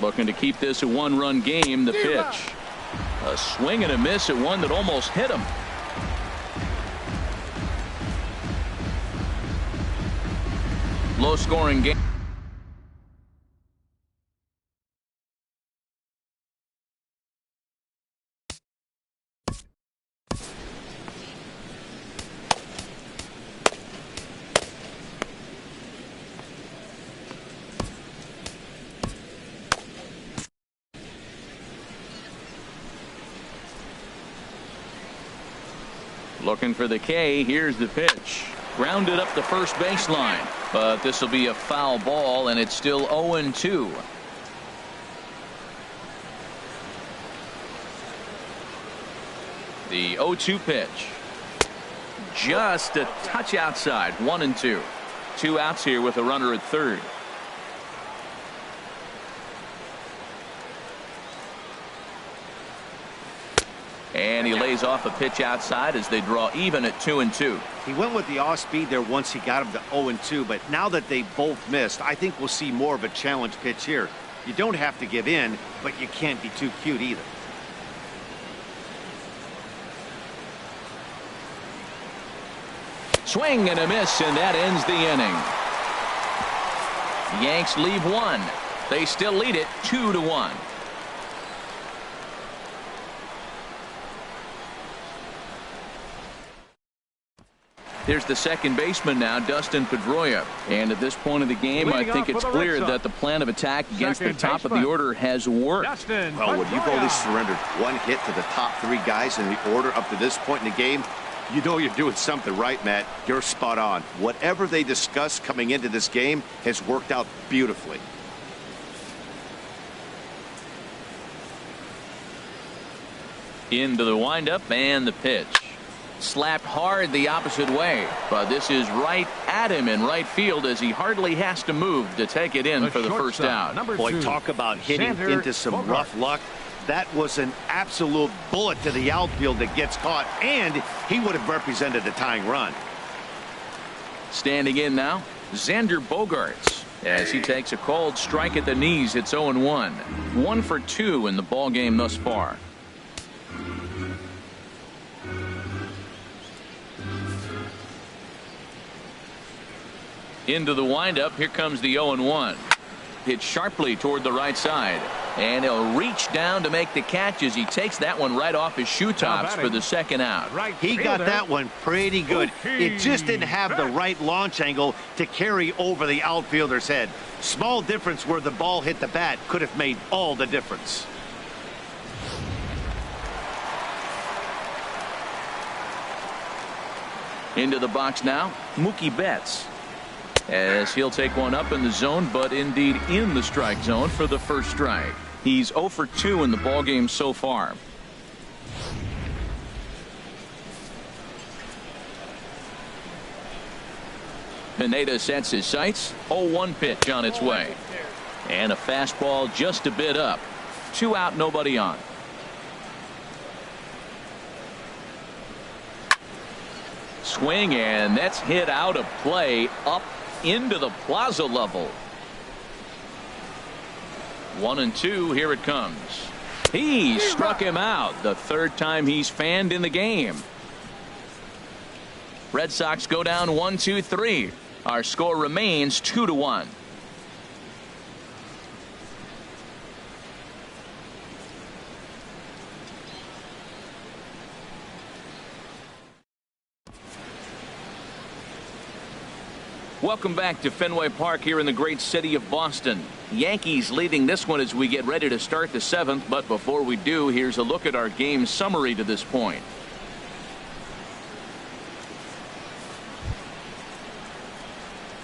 Looking to keep this a 1-run game. The pitch. A swing and a miss at one that almost hit him. Low-scoring game. Looking for the K. Here's the pitch. Grounded up the first baseline. But this will be a foul ball, and it's still 0-2. The 0-2 pitch. Just a touch outside. 1-2. 2 outs here with a runner at third. And he lays off a pitch outside as they draw even at 2-2. He went with the off speed there once he got him to 0-2, but now that they both missed, I think we'll see more of a challenge pitch here. You don't have to give in, but you can't be too cute either. Swing and a miss, and that ends the inning. The Yanks leave 1. They still lead it 2-1. Here's the second baseman now, Dustin Pedroia. And at this point of the game, I think it's clear that the plan of attack against the top of the order has worked. Well, when you've only surrendered 1 hit to the top 3 guys in the order up to this point in the game, you know you're doing something right, Matt. You're spot on. Whatever they discussed coming into this game has worked out beautifully. Into the windup and the pitch. Slapped hard the opposite way, but this is right at him in right field as he hardly has to move to take it in for the first out. Boy, talk about hitting into some rough luck. That was an absolute bullet to the outfield that gets caught, and he would have represented the tying run. Standing in now, Xander Bogaerts as he takes a cold strike at the knees. It's 0-1. 1 for 2 in the ball game thus far. Into the windup. Here comes the 0-1. Hit sharply toward the right side, and he'll reach down to make the catch as he takes that one right off his shoe tops for the second out. He got that one pretty good. It just didn't have the right launch angle to carry over the outfielder's head. Small difference where the ball hit the bat could have made all the difference. Into the box now, Mookie Betts, as he'll take one up in the zone, but indeed in the strike zone for the first strike. He's 0 for 2 in the ballgame so far. Pineda sets his sights. 0-1 pitch on its way. And a fastball just a bit up. 2 out, nobody on. Swing, and that's hit out of play up into the plaza level. 1-2. Here it comes. He struck him out. The 3rd time he's fanned in the game. Red Sox go down 1-2-3. Our score remains 2-1. Welcome back to Fenway Park here in the great city of Boston. Yankees leading this one as we get ready to start the 7th. But before we do, here's a look at our game summary to this point.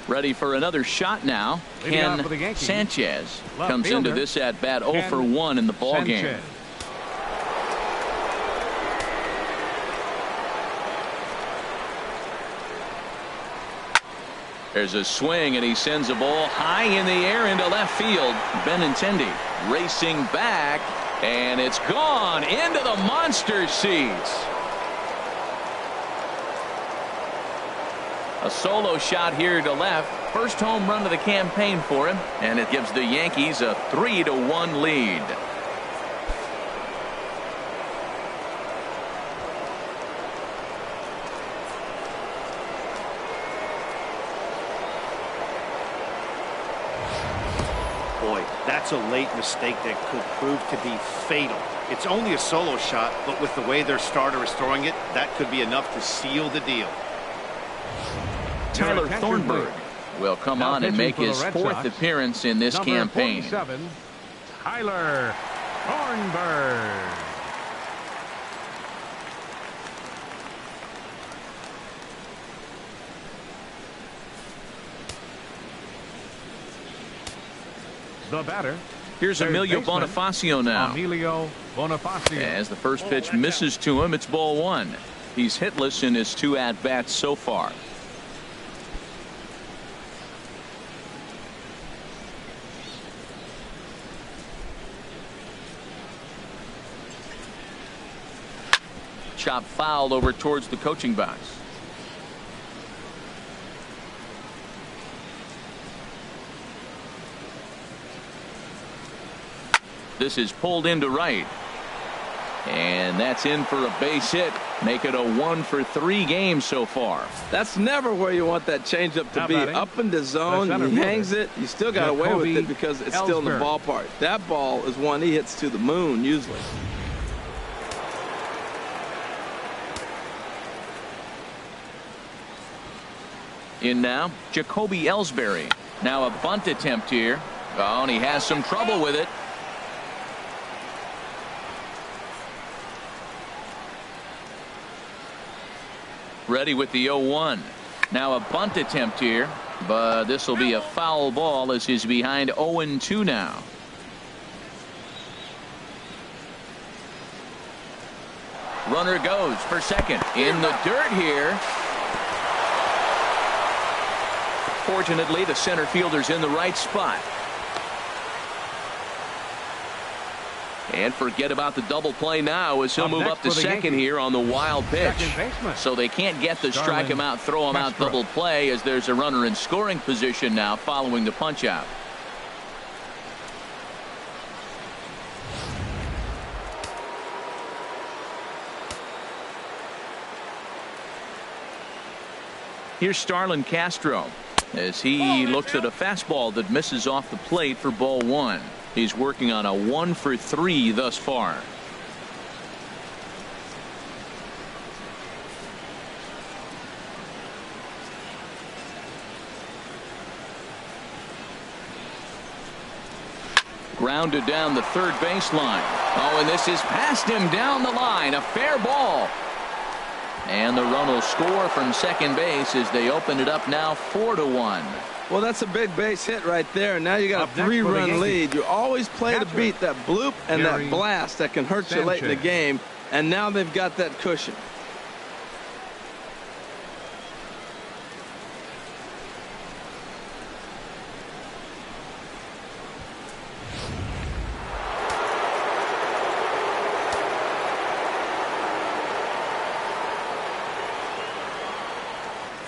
Ready for another shot now. Ken Sanchez comes into this at bat 0 for 1 in the ball game. There's a swing, and he sends a ball high in the air into left field. Benintendi racing back, and it's gone into the monster seats. A solo shot here to left. First home run of the campaign for him, and it gives the Yankees a 3-1 lead. That's a late mistake that could prove to be fatal. It's only a solo shot, but with the way their starter is throwing it, that could be enough to seal the deal. Tyler Thornburg will come on and make his 4th appearance in this campaign. Tyler Thornburg. The batter. Here's Emilio Bonifacio now. Emilio Bonifacio. As the first pitch misses to him, it's ball 1. He's hitless in his 2 at-bats so far. Chop fouled over towards the coaching box. This is pulled into right. And that's in for a base hit. Make it a 1 for 3 game so far. That's never where you want that changeup to be. Up in the zone, he hangs it. You still got away with it because it's still in the ballpark. That ball is one he hits to the moon usually. In now, Jacoby Ellsbury. Now a bunt attempt here. Oh, and he has some trouble with it. Ready with the 0-1. Now a bunt attempt here, but this will be a foul ball as he's behind 0-2 now. Runner goes for second in the dirt here. Fortunately, the center fielder's in the right spot. And forget about the double play now as he'll move up to second here on the wild pitch. So they can't get the strike him out, throw him out double play as there's a runner in scoring position now following the punch out. Here's Starlin Castro as he looks at a fastball that misses off the plate for ball 1. He's working on a 1 for 3 thus far. Grounded down the third baseline. Oh, and this is past him down the line. A fair ball. And the run will score from second base as they open it up now 4-1. Well, that's a big base hit right there. Now you got a 3-run lead. You always play to beat that bloop and that blast that can hurt you late in the game. And now they've got that cushion.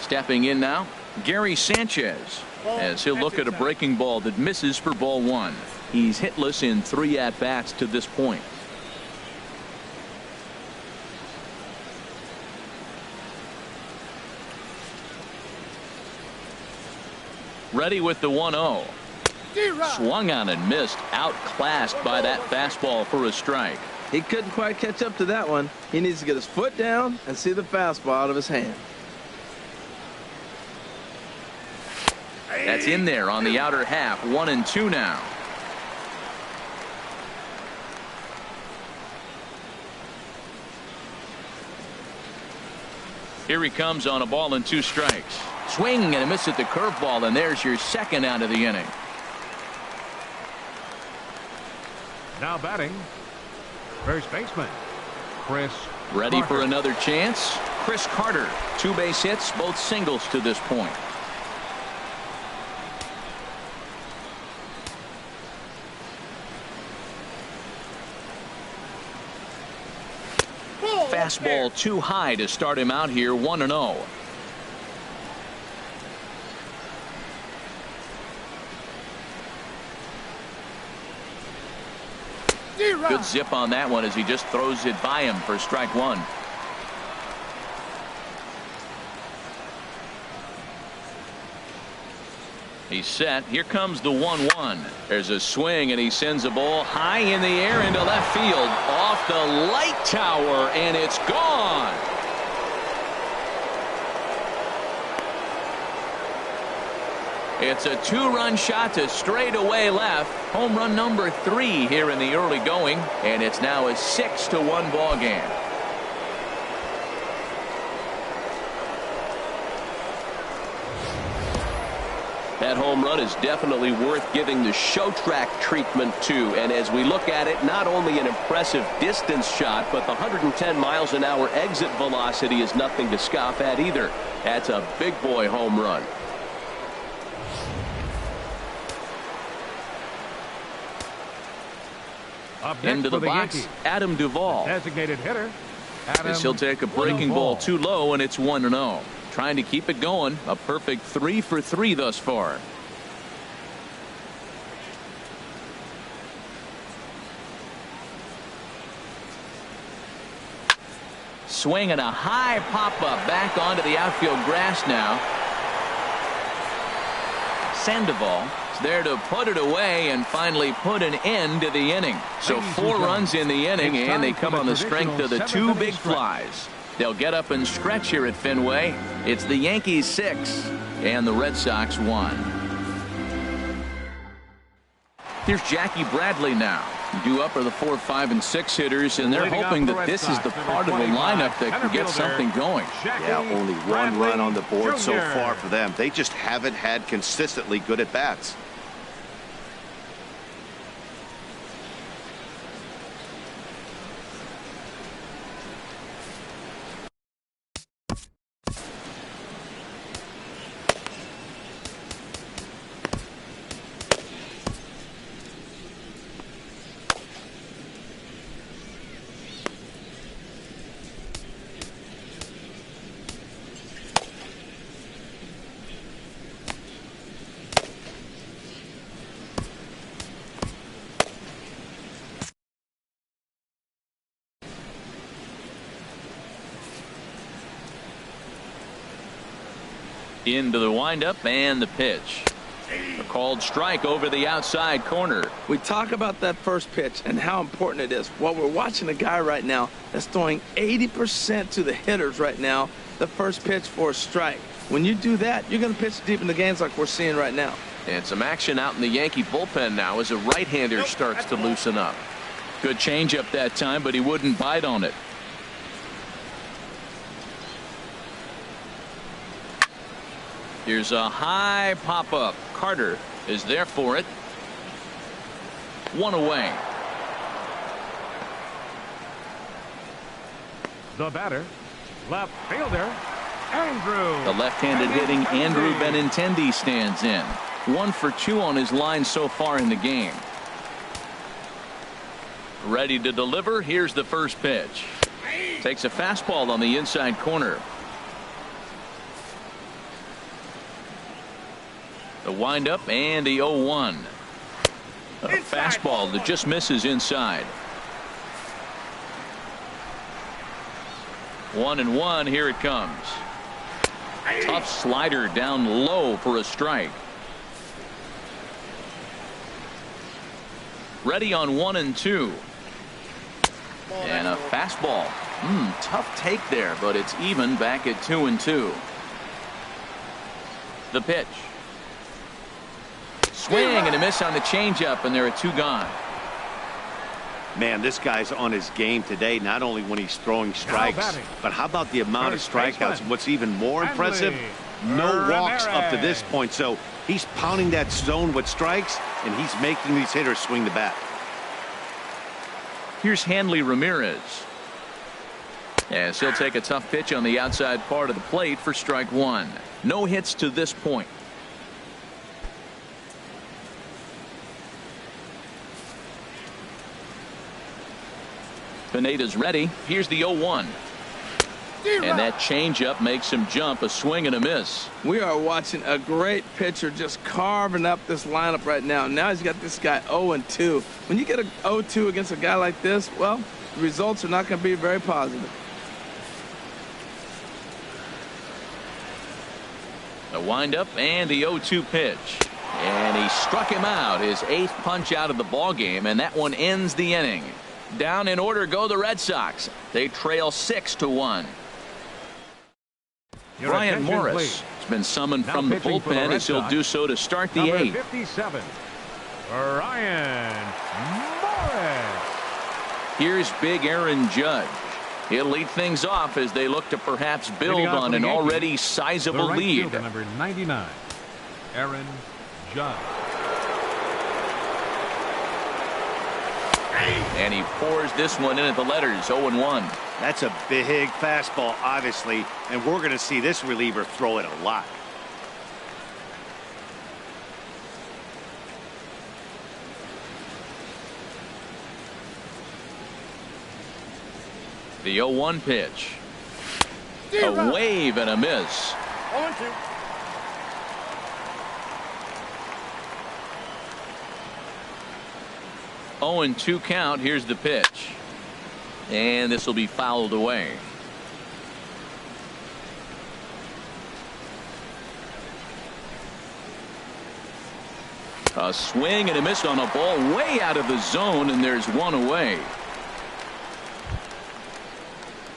Stepping in now, Gary Sanchez, as he'll look at a breaking ball that misses for ball one. He's hitless in 3 at-bats to this point. Ready with the 1-0. Swung on and missed. Outclassed by that fastball for a strike. He couldn't quite catch up to that one. He needs to get his foot down and see the fastball out of his hand. That's in there on the outer half. 1-2 now. Here he comes on a ball and 2 strikes. Swing and a miss at the curveball, and there's your second out of the inning. Now batting, first baseman, Chris Ready Carter. for another chance. Chris Carter. 2 base hits, both singles to this point. Fastball too high to start him out here. 1-0. Good zip on that one as he just throws it by him for strike 1. He's set. Here comes the 1-1. There's a swing and he sends a ball high in the air into left field, off the light tower, and it's gone. It's a 2-run shot to straightaway left. Home run number 3 here in the early going, and it's now a 6-1 ball game. That home run is definitely worth giving the show track treatment to. And as we look at it, not only an impressive distance shot, but the 110 miles an hour exit velocity is nothing to scoff at either. That's a big boy home run. Into the box, Yankees, Adam Duvall. designated hitter. As he'll take a breaking ball too low, and it's 1-0. Trying to keep it going. A perfect 3 for 3 thus far. Swing and a high pop-up back onto the outfield grass now. Sandoval is there to put it away and finally put an end to the inning. So 4 runs in the inning, and they come on the strength of the 2 big flies. They'll get up and stretch here at Fenway. It's the Yankees 6 and the Red Sox 1. Here's Jackie Bradley now. Due up are the 4, 5, and 6 hitters, and they're hoping that this is the part of the lineup that can get something going. Yeah, only 1 run on the board so far for them. They just haven't had consistently good at-bats. Into the windup and the pitch. A called strike over the outside corner. We talk about that first pitch and how important it is. Well, we're watching a guy right now that's throwing 80% to the hitters right now, the first pitch for a strike. When you do that, you're going to pitch deep in the games like we're seeing right now. And some action out in the Yankee bullpen now as a right-hander starts to loosen up. Good changeup that time, but he wouldn't bite on it. Here's a high pop-up. Carter is there for it. 1 away. The batter, left fielder, Andrew. The left-handed hitting Andrew Benintendi stands in. 1 for 2 on his line so far in the game. Ready to deliver. Here's the first pitch. Takes a fastball on the inside corner. The windup and the 0-1. A fastball that just misses inside. 1-1. Here it comes. Tough slider down low for a strike. Ready on 1-2. And a fastball. Tough take there, but it's even back at 2-2. The pitch. Swing and a miss on the changeup, and there are 2 gone. Man, this guy's on his game today, not only when he's throwing strikes, but how about the amount of strikeouts? What's even more impressive, no walks up to this point. So he's pounding that zone with strikes, and he's making these hitters swing the bat. Here's Hanley Ramirez. As he'll take a tough pitch on the outside part of the plate for strike 1. No hits to this point. Pineda's ready. Here's the 0-1. And that changeup makes him jump. A swing and a miss. We are watching a great pitcher just carving up this lineup right now. Now he's got this guy 0-2. When you get a 0-2 against a guy like this, well, the results are not going to be very positive. The windup and the 0-2 pitch. And he struck him out. His 8th punch out of the ball game, and that one ends the inning. Down in order go the Red Sox. They trail 6-1. Brian Morris has been summoned from the bullpen as he'll do so to start the 8th. 57, Brian Morris. Here's big Aaron Judge. He'll lead things off as they look to perhaps build on an already sizable lead. Number 99, Aaron Judge. And he pours this one in at the letters. 0-1. That's a big fastball, obviously, and we're going to see this reliever throw it a lot. The 0-1 pitch. A wave and a miss. 0-2. 0-2 count. Here's the pitch. And this will be fouled away. A swing and a miss on a ball way out of the zone, and there's one away.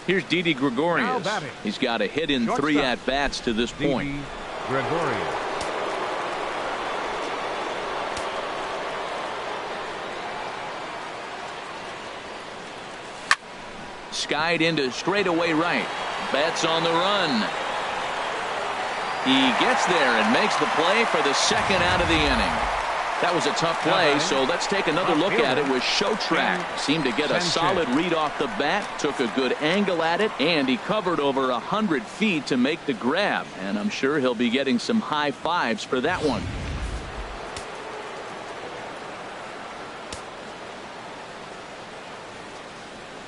Here's Didi Gregorius. He's got a hit in 3 at-bats to this point. Didi Gregorius. Skied into straightaway right. Bats on the run. He gets there and makes the play for the 2nd out of the inning. That was a tough play, so let's take another look at it with Showtrack. Seemed to get a solid read off the bat, took a good angle at it, and he covered over 100 feet to make the grab. And I'm sure he'll be getting some high fives for that one.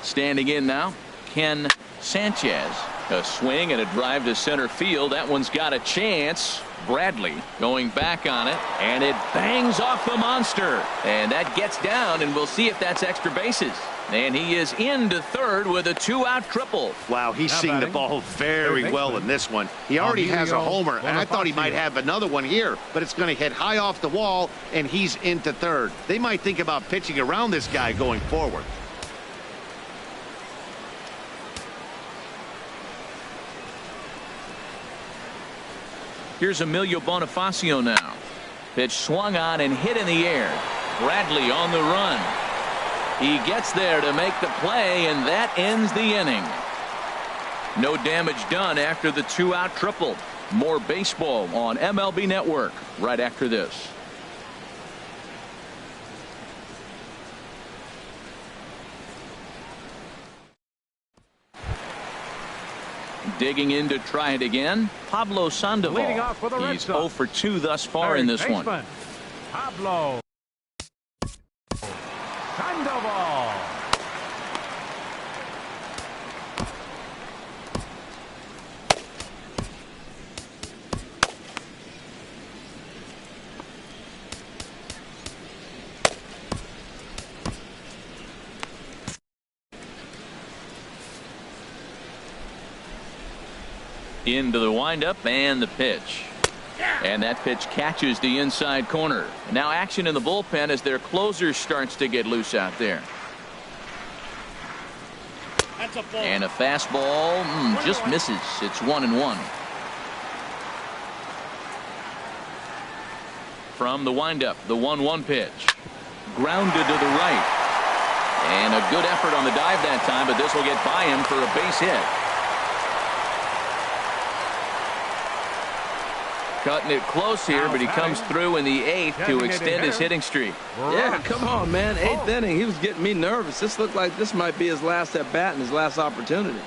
Standing in now, Ken Sanchez. A swing and a drive to center field. That one's got a chance. Bradley going back on it, and it bangs off the monster. And that gets down, and we'll see if that's extra bases. And he is into 3rd with a 2-out triple. Wow, he's seeing the ball very well in this one. He already has a homer, and I thought he might have another one here, but it's going to hit high off the wall, and he's into 3rd. They might think about pitching around this guy going forward. Here's Emilio Bonifacio now. Pitch swung on and hit in the air. Bradley on the run. He gets there to make the play, and that ends the inning. No damage done after the 2-out triple. More baseball on MLB Network right after this. Digging in to try it again, Pablo Sandoval. He's 0 for 2 thus far in this one. Pablo Sandoval. Into the windup and the pitch. And that pitch catches the inside corner. Now action in the bullpen as their closer starts to get loose out there. And a fastball just misses. It's 1-1. From the windup, the 1-1 pitch. Grounded to the right. And a good effort on the dive that time, but this will get by him for a base hit. Cutting it close here, but he comes through in the 8th to extend his hitting streak. Yeah, come on, man. 8th inning. He was getting me nervous. This looked like this might be his last at bat and his last opportunity.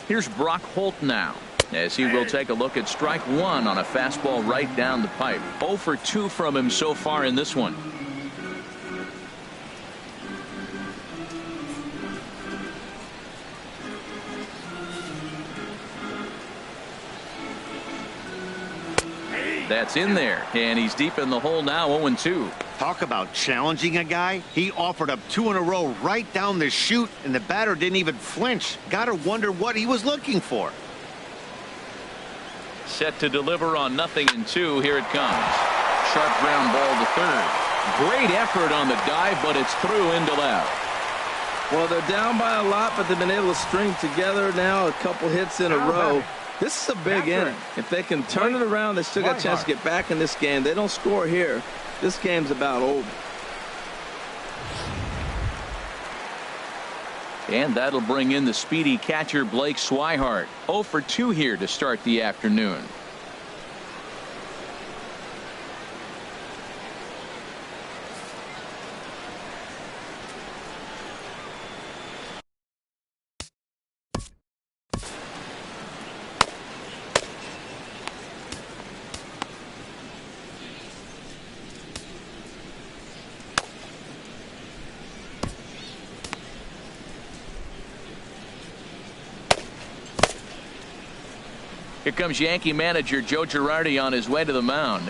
Here's Brock Holt now, as he will take a look at strike one on a fastball right down the pipe. 0 for 2 from him so far in this one. That's in there, and he's deep in the hole now. 0-2. Talk about challenging a guy. He offered up 2 in a row right down the chute, and the batter didn't even flinch. Gotta wonder what he was looking for. Set to deliver on 0-2. Here it comes. Sharp ground ball to third. Great effort on the dive, but it's through into left. Well, they're down by a lot, but they've been able to string together now a couple hits in a row. This is a big inning. If they can turn it around, they still got a chance to get back in this game. They don't score here. This game's about over. And that'll bring in the speedy catcher Blake Swihart. 0 for 2 here to start the afternoon. Here comes Yankee manager Joe Girardi on his way to the mound.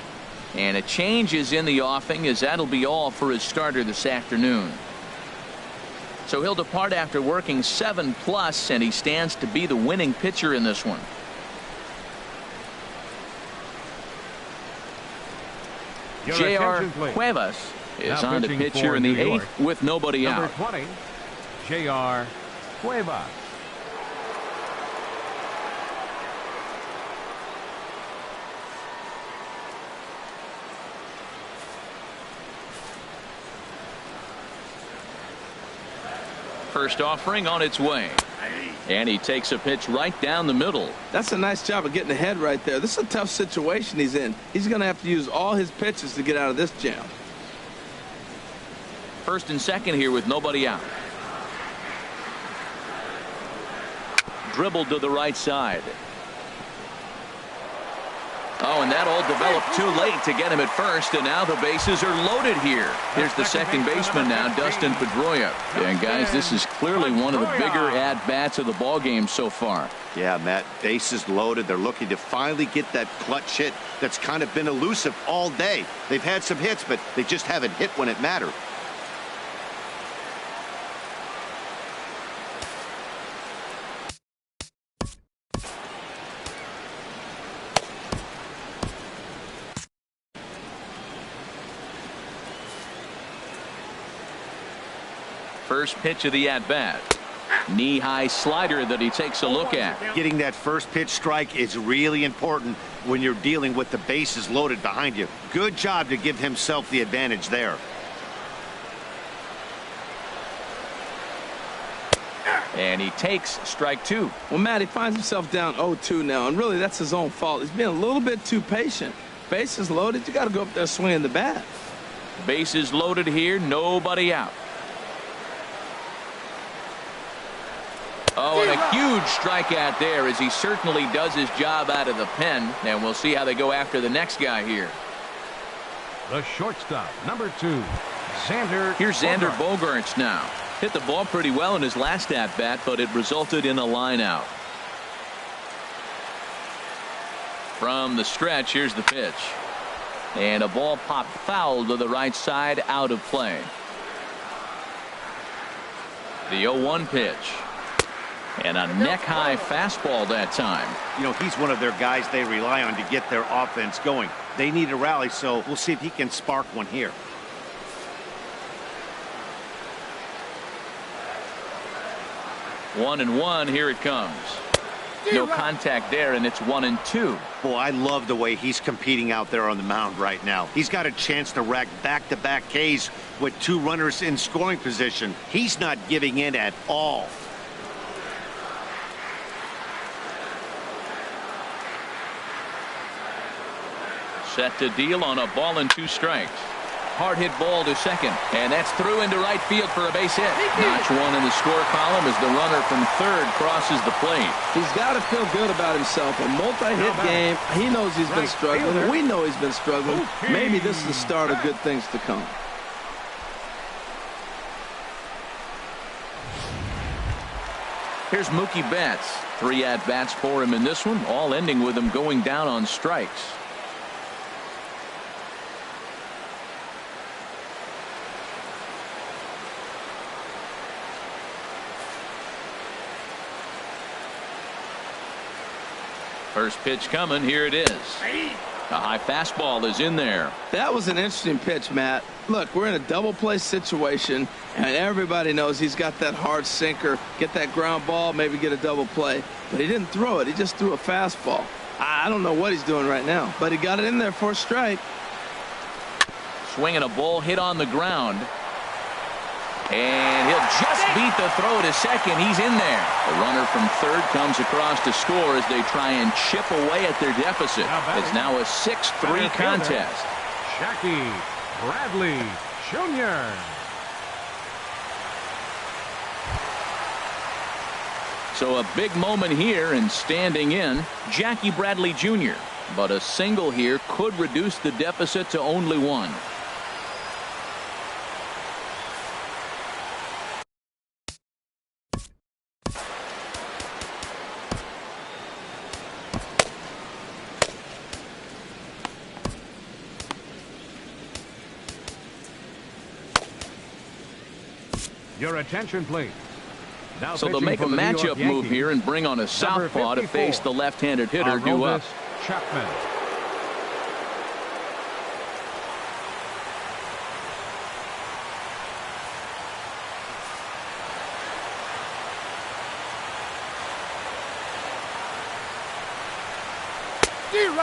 And a change is in the offing, as that'll be all for his starter this afternoon. So he'll depart after working 7+, and he stands to be the winning pitcher in this one. J.R. Cuevas is on to pitch here in the 8th with nobody out. Number 20, J.R. Cuevas. First offering on its way. And he takes a pitch right down the middle. That's a nice job of getting ahead right there. This is a tough situation he's in. He's going to have to use all his pitches to get out of this jam. First and second here with nobody out. Dribbled to the right side. Oh, and that all developed too late to get him at first, and now the bases are loaded here. Here's the second baseman now, Dustin Pedroia. And guys, this is clearly one of the bigger at-bats of the ball game so far. Yeah, Matt, bases loaded. They're looking to finally get that clutch hit that's kind of been elusive all day. They've had some hits, but they just haven't hit when it mattered. First pitch of the at-bat. Knee-high slider that he takes a look at. Getting that first pitch strike is really important when you're dealing with the bases loaded behind you. Good job to give himself the advantage there. And he takes strike 2. Well, Matt, he finds himself down 0-2 now, and really that's his own fault. He's being a little bit too patient. Bases loaded, you got to go up there swinging the bat. Bases loaded here, nobody out. Oh, and a huge strikeout there, as he certainly does his job out of the pen. And we'll see how they go after the next guy here. The shortstop, number 2, Xander. Here's Xander Bogaerts now. Hit the ball pretty well in his last at-bat, but it resulted in a line out. From the stretch, here's the pitch. And a ball popped foul to the right side, out of play. The 0-1 pitch. And a neck-high fastball that time. You know, he's one of their guys they rely on to get their offense going. They need a rally, so we'll see if he can spark one here. One and one, here it comes. No contact there, and it's 1-2. Boy, I love the way he's competing out there on the mound right now. He's got a chance to rack back-to-back Ks with 2 runners in scoring position. He's not giving in at all. Set to deal on a ball and 2 strikes. Hard hit ball to second, and that's through into right field for a base hit. Notch 1 in the score column as the runner from third crosses the plate. He's got to feel good about himself. A multi-hit game. He knows he's been struggling. We know he's been struggling. Maybe this is the start of good things to come. Here's Mookie Betts. 3 at-bats for him in this one, all ending with him going down on strikes. First pitch coming. Here it is. A high fastball is in there. That was an interesting pitch, Matt. Look, we're in a double play situation, and everybody knows he's got that hard sinker. Get that ground ball, maybe get a double play. But he didn't throw it. He just threw a fastball. I don't know what he's doing right now, but he got it in there for a strike. Swinging a ball hit on the ground. And he'll just beat the throw to second. He's in there. The runner from third comes across to score as they try and chip away at their deficit. It's now a 6-3 contest. Jackie Bradley Jr. So a big moment here, and standing in, Jackie Bradley Jr. But a single here could reduce the deficit to only 1. Your attention, please. Now so they'll make a matchup move here and bring on a southpaw to face the left-handed hitter due up. Chapman.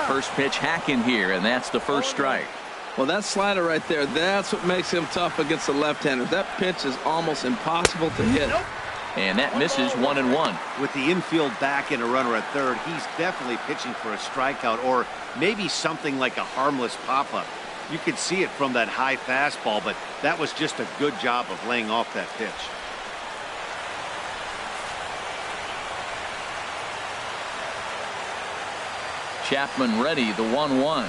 First pitch hacking here, and that's the first strike. Well, that slider right there, that's what makes him tough against the left-hander. That pitch is almost impossible to hit. And that misses 1-1. With the infield back and a runner at third, he's definitely pitching for a strikeout or maybe something like a harmless pop-up. You could see it from that high fastball, but that was just a good job of laying off that pitch. Chapman ready, the 1-1.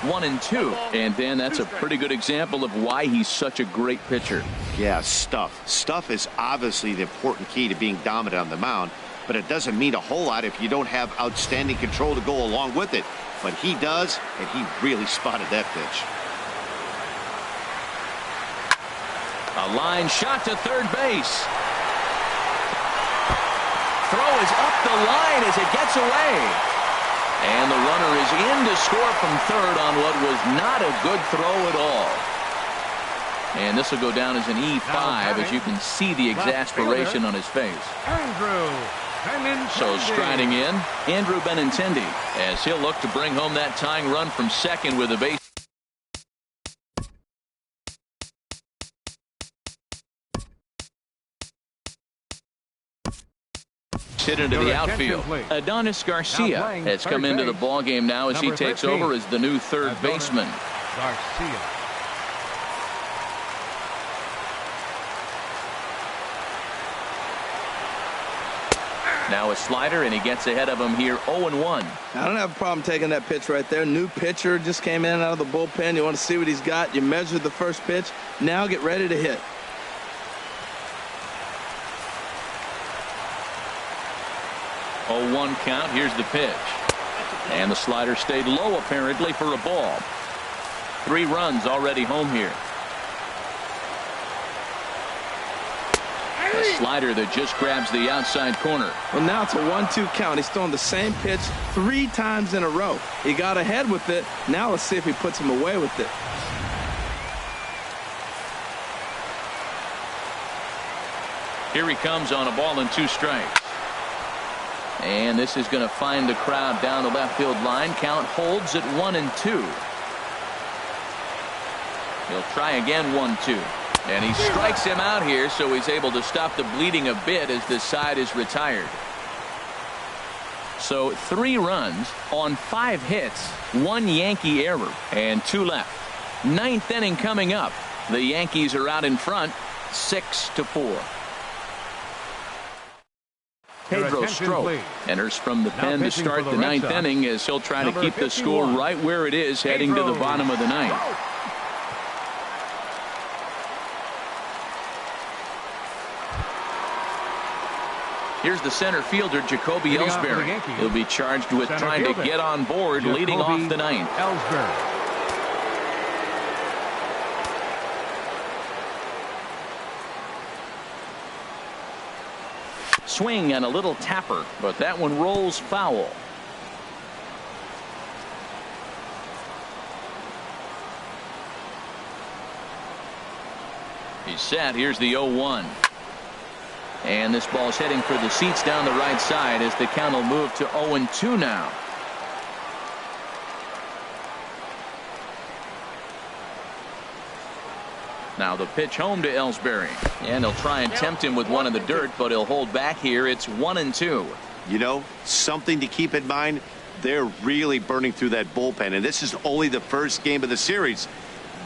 1-2, and Dan, that's a pretty good example of why he's such a great pitcher. Yeah, stuff is obviously the important key to being dominant on the mound, but it doesn't mean a whole lot if you don't have outstanding control to go along with it. But he does, and he really spotted that pitch. A line shot to third base. Throw is up the line as it gets away. And the runner is in to score from third on what was not a good throw at all. And this will go down as an E5 as you can see the exasperation on his face. So striding in, Andrew Benintendi, as he'll look to bring home that tying run from second with a base. Hit into the outfield. Adonis Garcia has come into the ball game now as he takes over as the new third baseman. Garcia. Now a slider, and he gets ahead of him here. 0-1. I don't have a problem taking that pitch right there. New pitcher just came in out of the bullpen. You want to see what he's got. You measure the first pitch. Now get ready to hit. 0-1 count. Here's the pitch. And the slider stayed low apparently for a ball. 3 runs already home here. A slider that just grabs the outside corner. Well, now it's a 1-2 count. He's throwing the same pitch 3 times in a row. He got ahead with it. Now let's see if he puts him away with it. Here he comes on a ball and 2 strikes. And this is going to find the crowd down the left field line. Count holds at 1-2. He'll try again, 1-2. And he strikes him out here, so he's able to stop the bleeding a bit as this side is retired. So 3 runs on 5 hits, 1 Yankee error, and 2 left. 9th inning coming up. The Yankees are out in front, 6-4. Pedro Strop enters from the pen to start the 9th inning as he'll try to keep the score right where it is heading to the bottom of the 9th. Here's the center fielder, Jacoby Ellsbury. He'll be charged with trying to get on board leading off the 9th. Ellsbury. Swing and a little tapper, but that one rolls foul. He's set. Here's the 0-1. And this ball's heading for the seats down the right side as the count will move to 0-2 now. Now the pitch home to Ellsbury. And he'll try and tempt him with one in the dirt, but he'll hold back here. It's 1-2. You know, something to keep in mind. They're really burning through that bullpen, and this is only the first game of the series.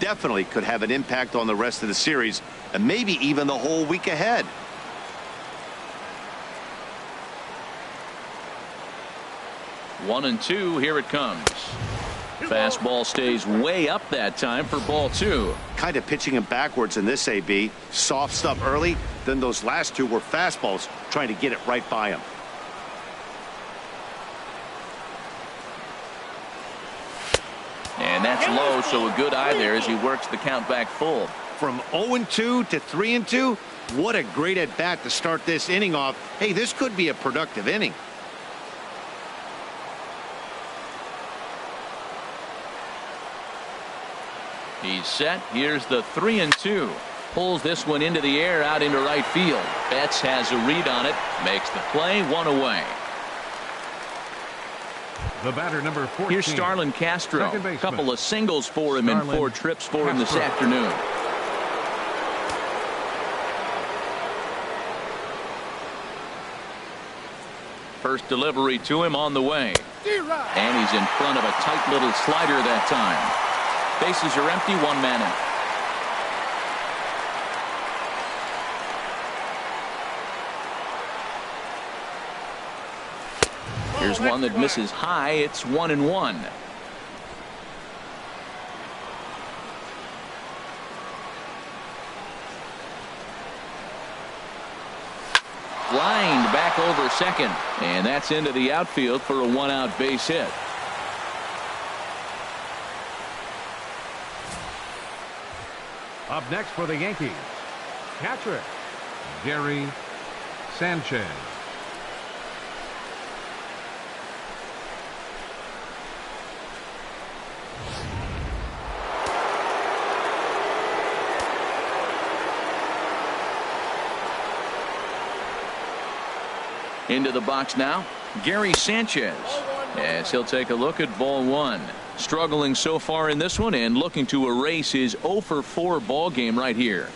Definitely could have an impact on the rest of the series, and maybe even the whole week ahead. One and 2. Here it comes. Fastball stays way up that time for ball 2. Kind of pitching him backwards in this AB. Soft stuff early, then those last 2 were fastballs, trying to get it right by him. And that's low, so a good eye there as he works the count back full. From 0-2 to 3-2, what a great at bat to start this inning off. Hey, this could be a productive inning. He's set. Here's the 3-2. Pulls this one into the air out into right field. Betts has a read on it. Makes the play. 1 away. The batter, number 14. Here's Starlin Castro. A couple of singles for him in 4 trips for him this afternoon. First delivery to him on the way. And he's in front of a tight little slider that time. Bases are empty, 1 man out. Here's one that misses high. It's 1-1. Lined back over second, and that's into the outfield for a 1-out base hit. Up next for the Yankees, catcher Gary Sanchez. Into the box now, Gary Sanchez, as he'll take a look at ball 1. Struggling so far in this one and looking to erase his 0-for-4 ball game right here.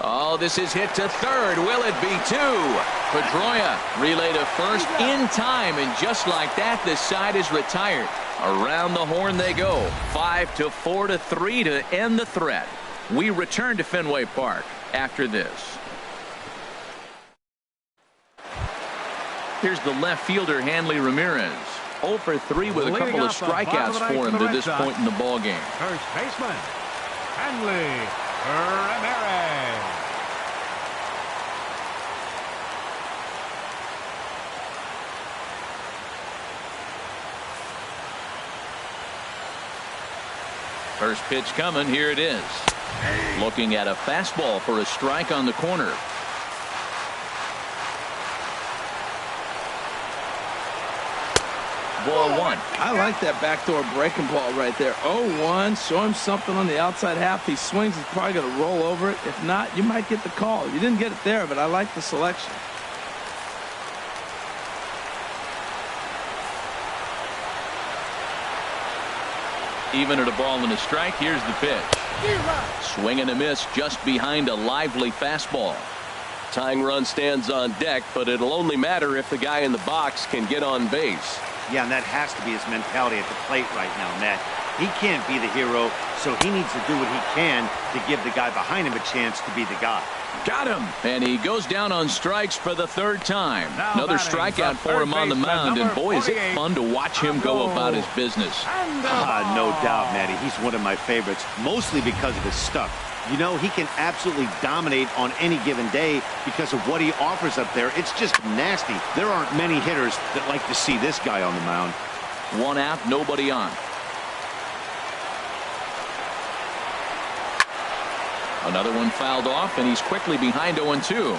Oh, this is hit to third. Will it be 2? Pedroia relay to first in time, and just like that, this side is retired. Around the horn they go. 5-4-3 to end the threat. We return to Fenway Park after this. Here's the left fielder, Hanley Ramirez. 0-for-3 with a couple of strikeouts for him to this point in the ball game. First baseman, Hanley Ramirez. First pitch coming. Here it is. Looking at a fastball for a strike on the corner. Ball one. I like that backdoor breaking ball right there. 0-1. Show him something on the outside half. He swings. He's probably going to roll over it. If not, you might get the call. You didn't get it there, but I like the selection. Even at a ball and a strike. Here's the pitch. Swing and a miss just behind a lively fastball. Tying run stands on deck, but it'll only matter if the guy in the box can get on base. Yeah, and that has to be his mentality at the plate right now, Matt. He can't be the hero, so he needs to do what he can to give the guy behind him a chance to be the guy. Got him. And he goes down on strikes for the third time. Another strikeout for him on the mound, and boy, is it fun to watch him go about his business. No doubt, Matty. He's one of my favorites, mostly because of his stuff. You know, he can absolutely dominate on any given day because of what he offers up there. It's just nasty. There aren't many hitters that like to see this guy on the mound. One out, nobody on. Another one fouled off, and he's quickly behind 0-2.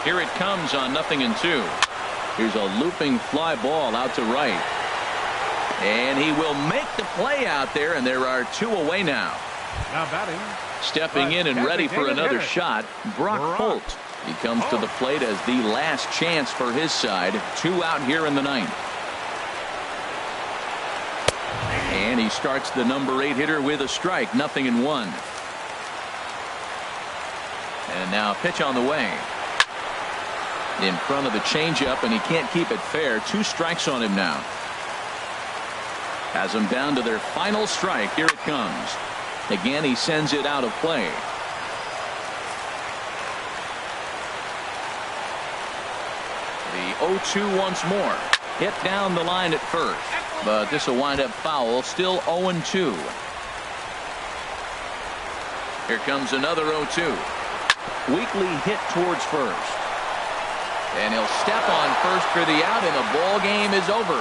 Here it comes on 0-2. Here's a looping fly ball out to right. And he will make the play out there, and there are 2 away now. Now batting. Stepping in and ready for another shot, Brock Holt. He comes to the plate as the last chance for his side. 2 out here in the 9th. And he starts the number 8 hitter with a strike. 0-1. And now a pitch on the way. In front of the changeup, and he can't keep it fair. 2 strikes on him now. Has them down to their final strike. Here it comes. Again, he sends it out of play. The 0-2 once more. Hit down the line at first, but this will wind up foul. Still 0-2. Here comes another 0-2. Weakly hit towards first. And he'll step on first for the out, and the ball game is over.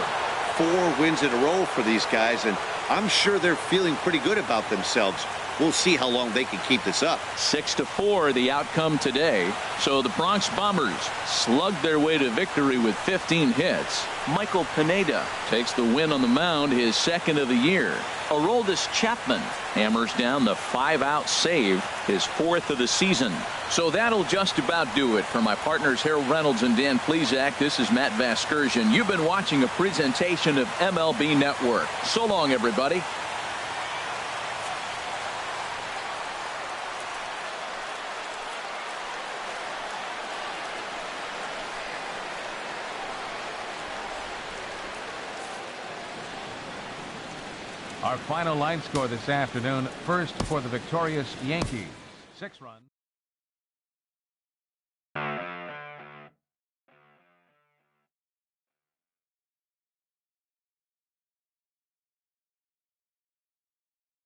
4 wins in a row for these guys, and I'm sure they're feeling pretty good about themselves. We'll see how long they can keep this up. 6-4 the outcome today. So the Bronx Bombers slugged their way to victory with 15 hits. Michael Pineda takes the win on the mound, his 2nd of the year. Aroldis Chapman hammers down the 5-out save, his 4th of the season. So that'll just about do it. For my partners Harold Reynolds and Dan Plesac, this is Matt Vasgersian. You've been watching a presentation of MLB Network. So long, everybody. Our final line score this afternoon. First for the victorious Yankees. 6 runs.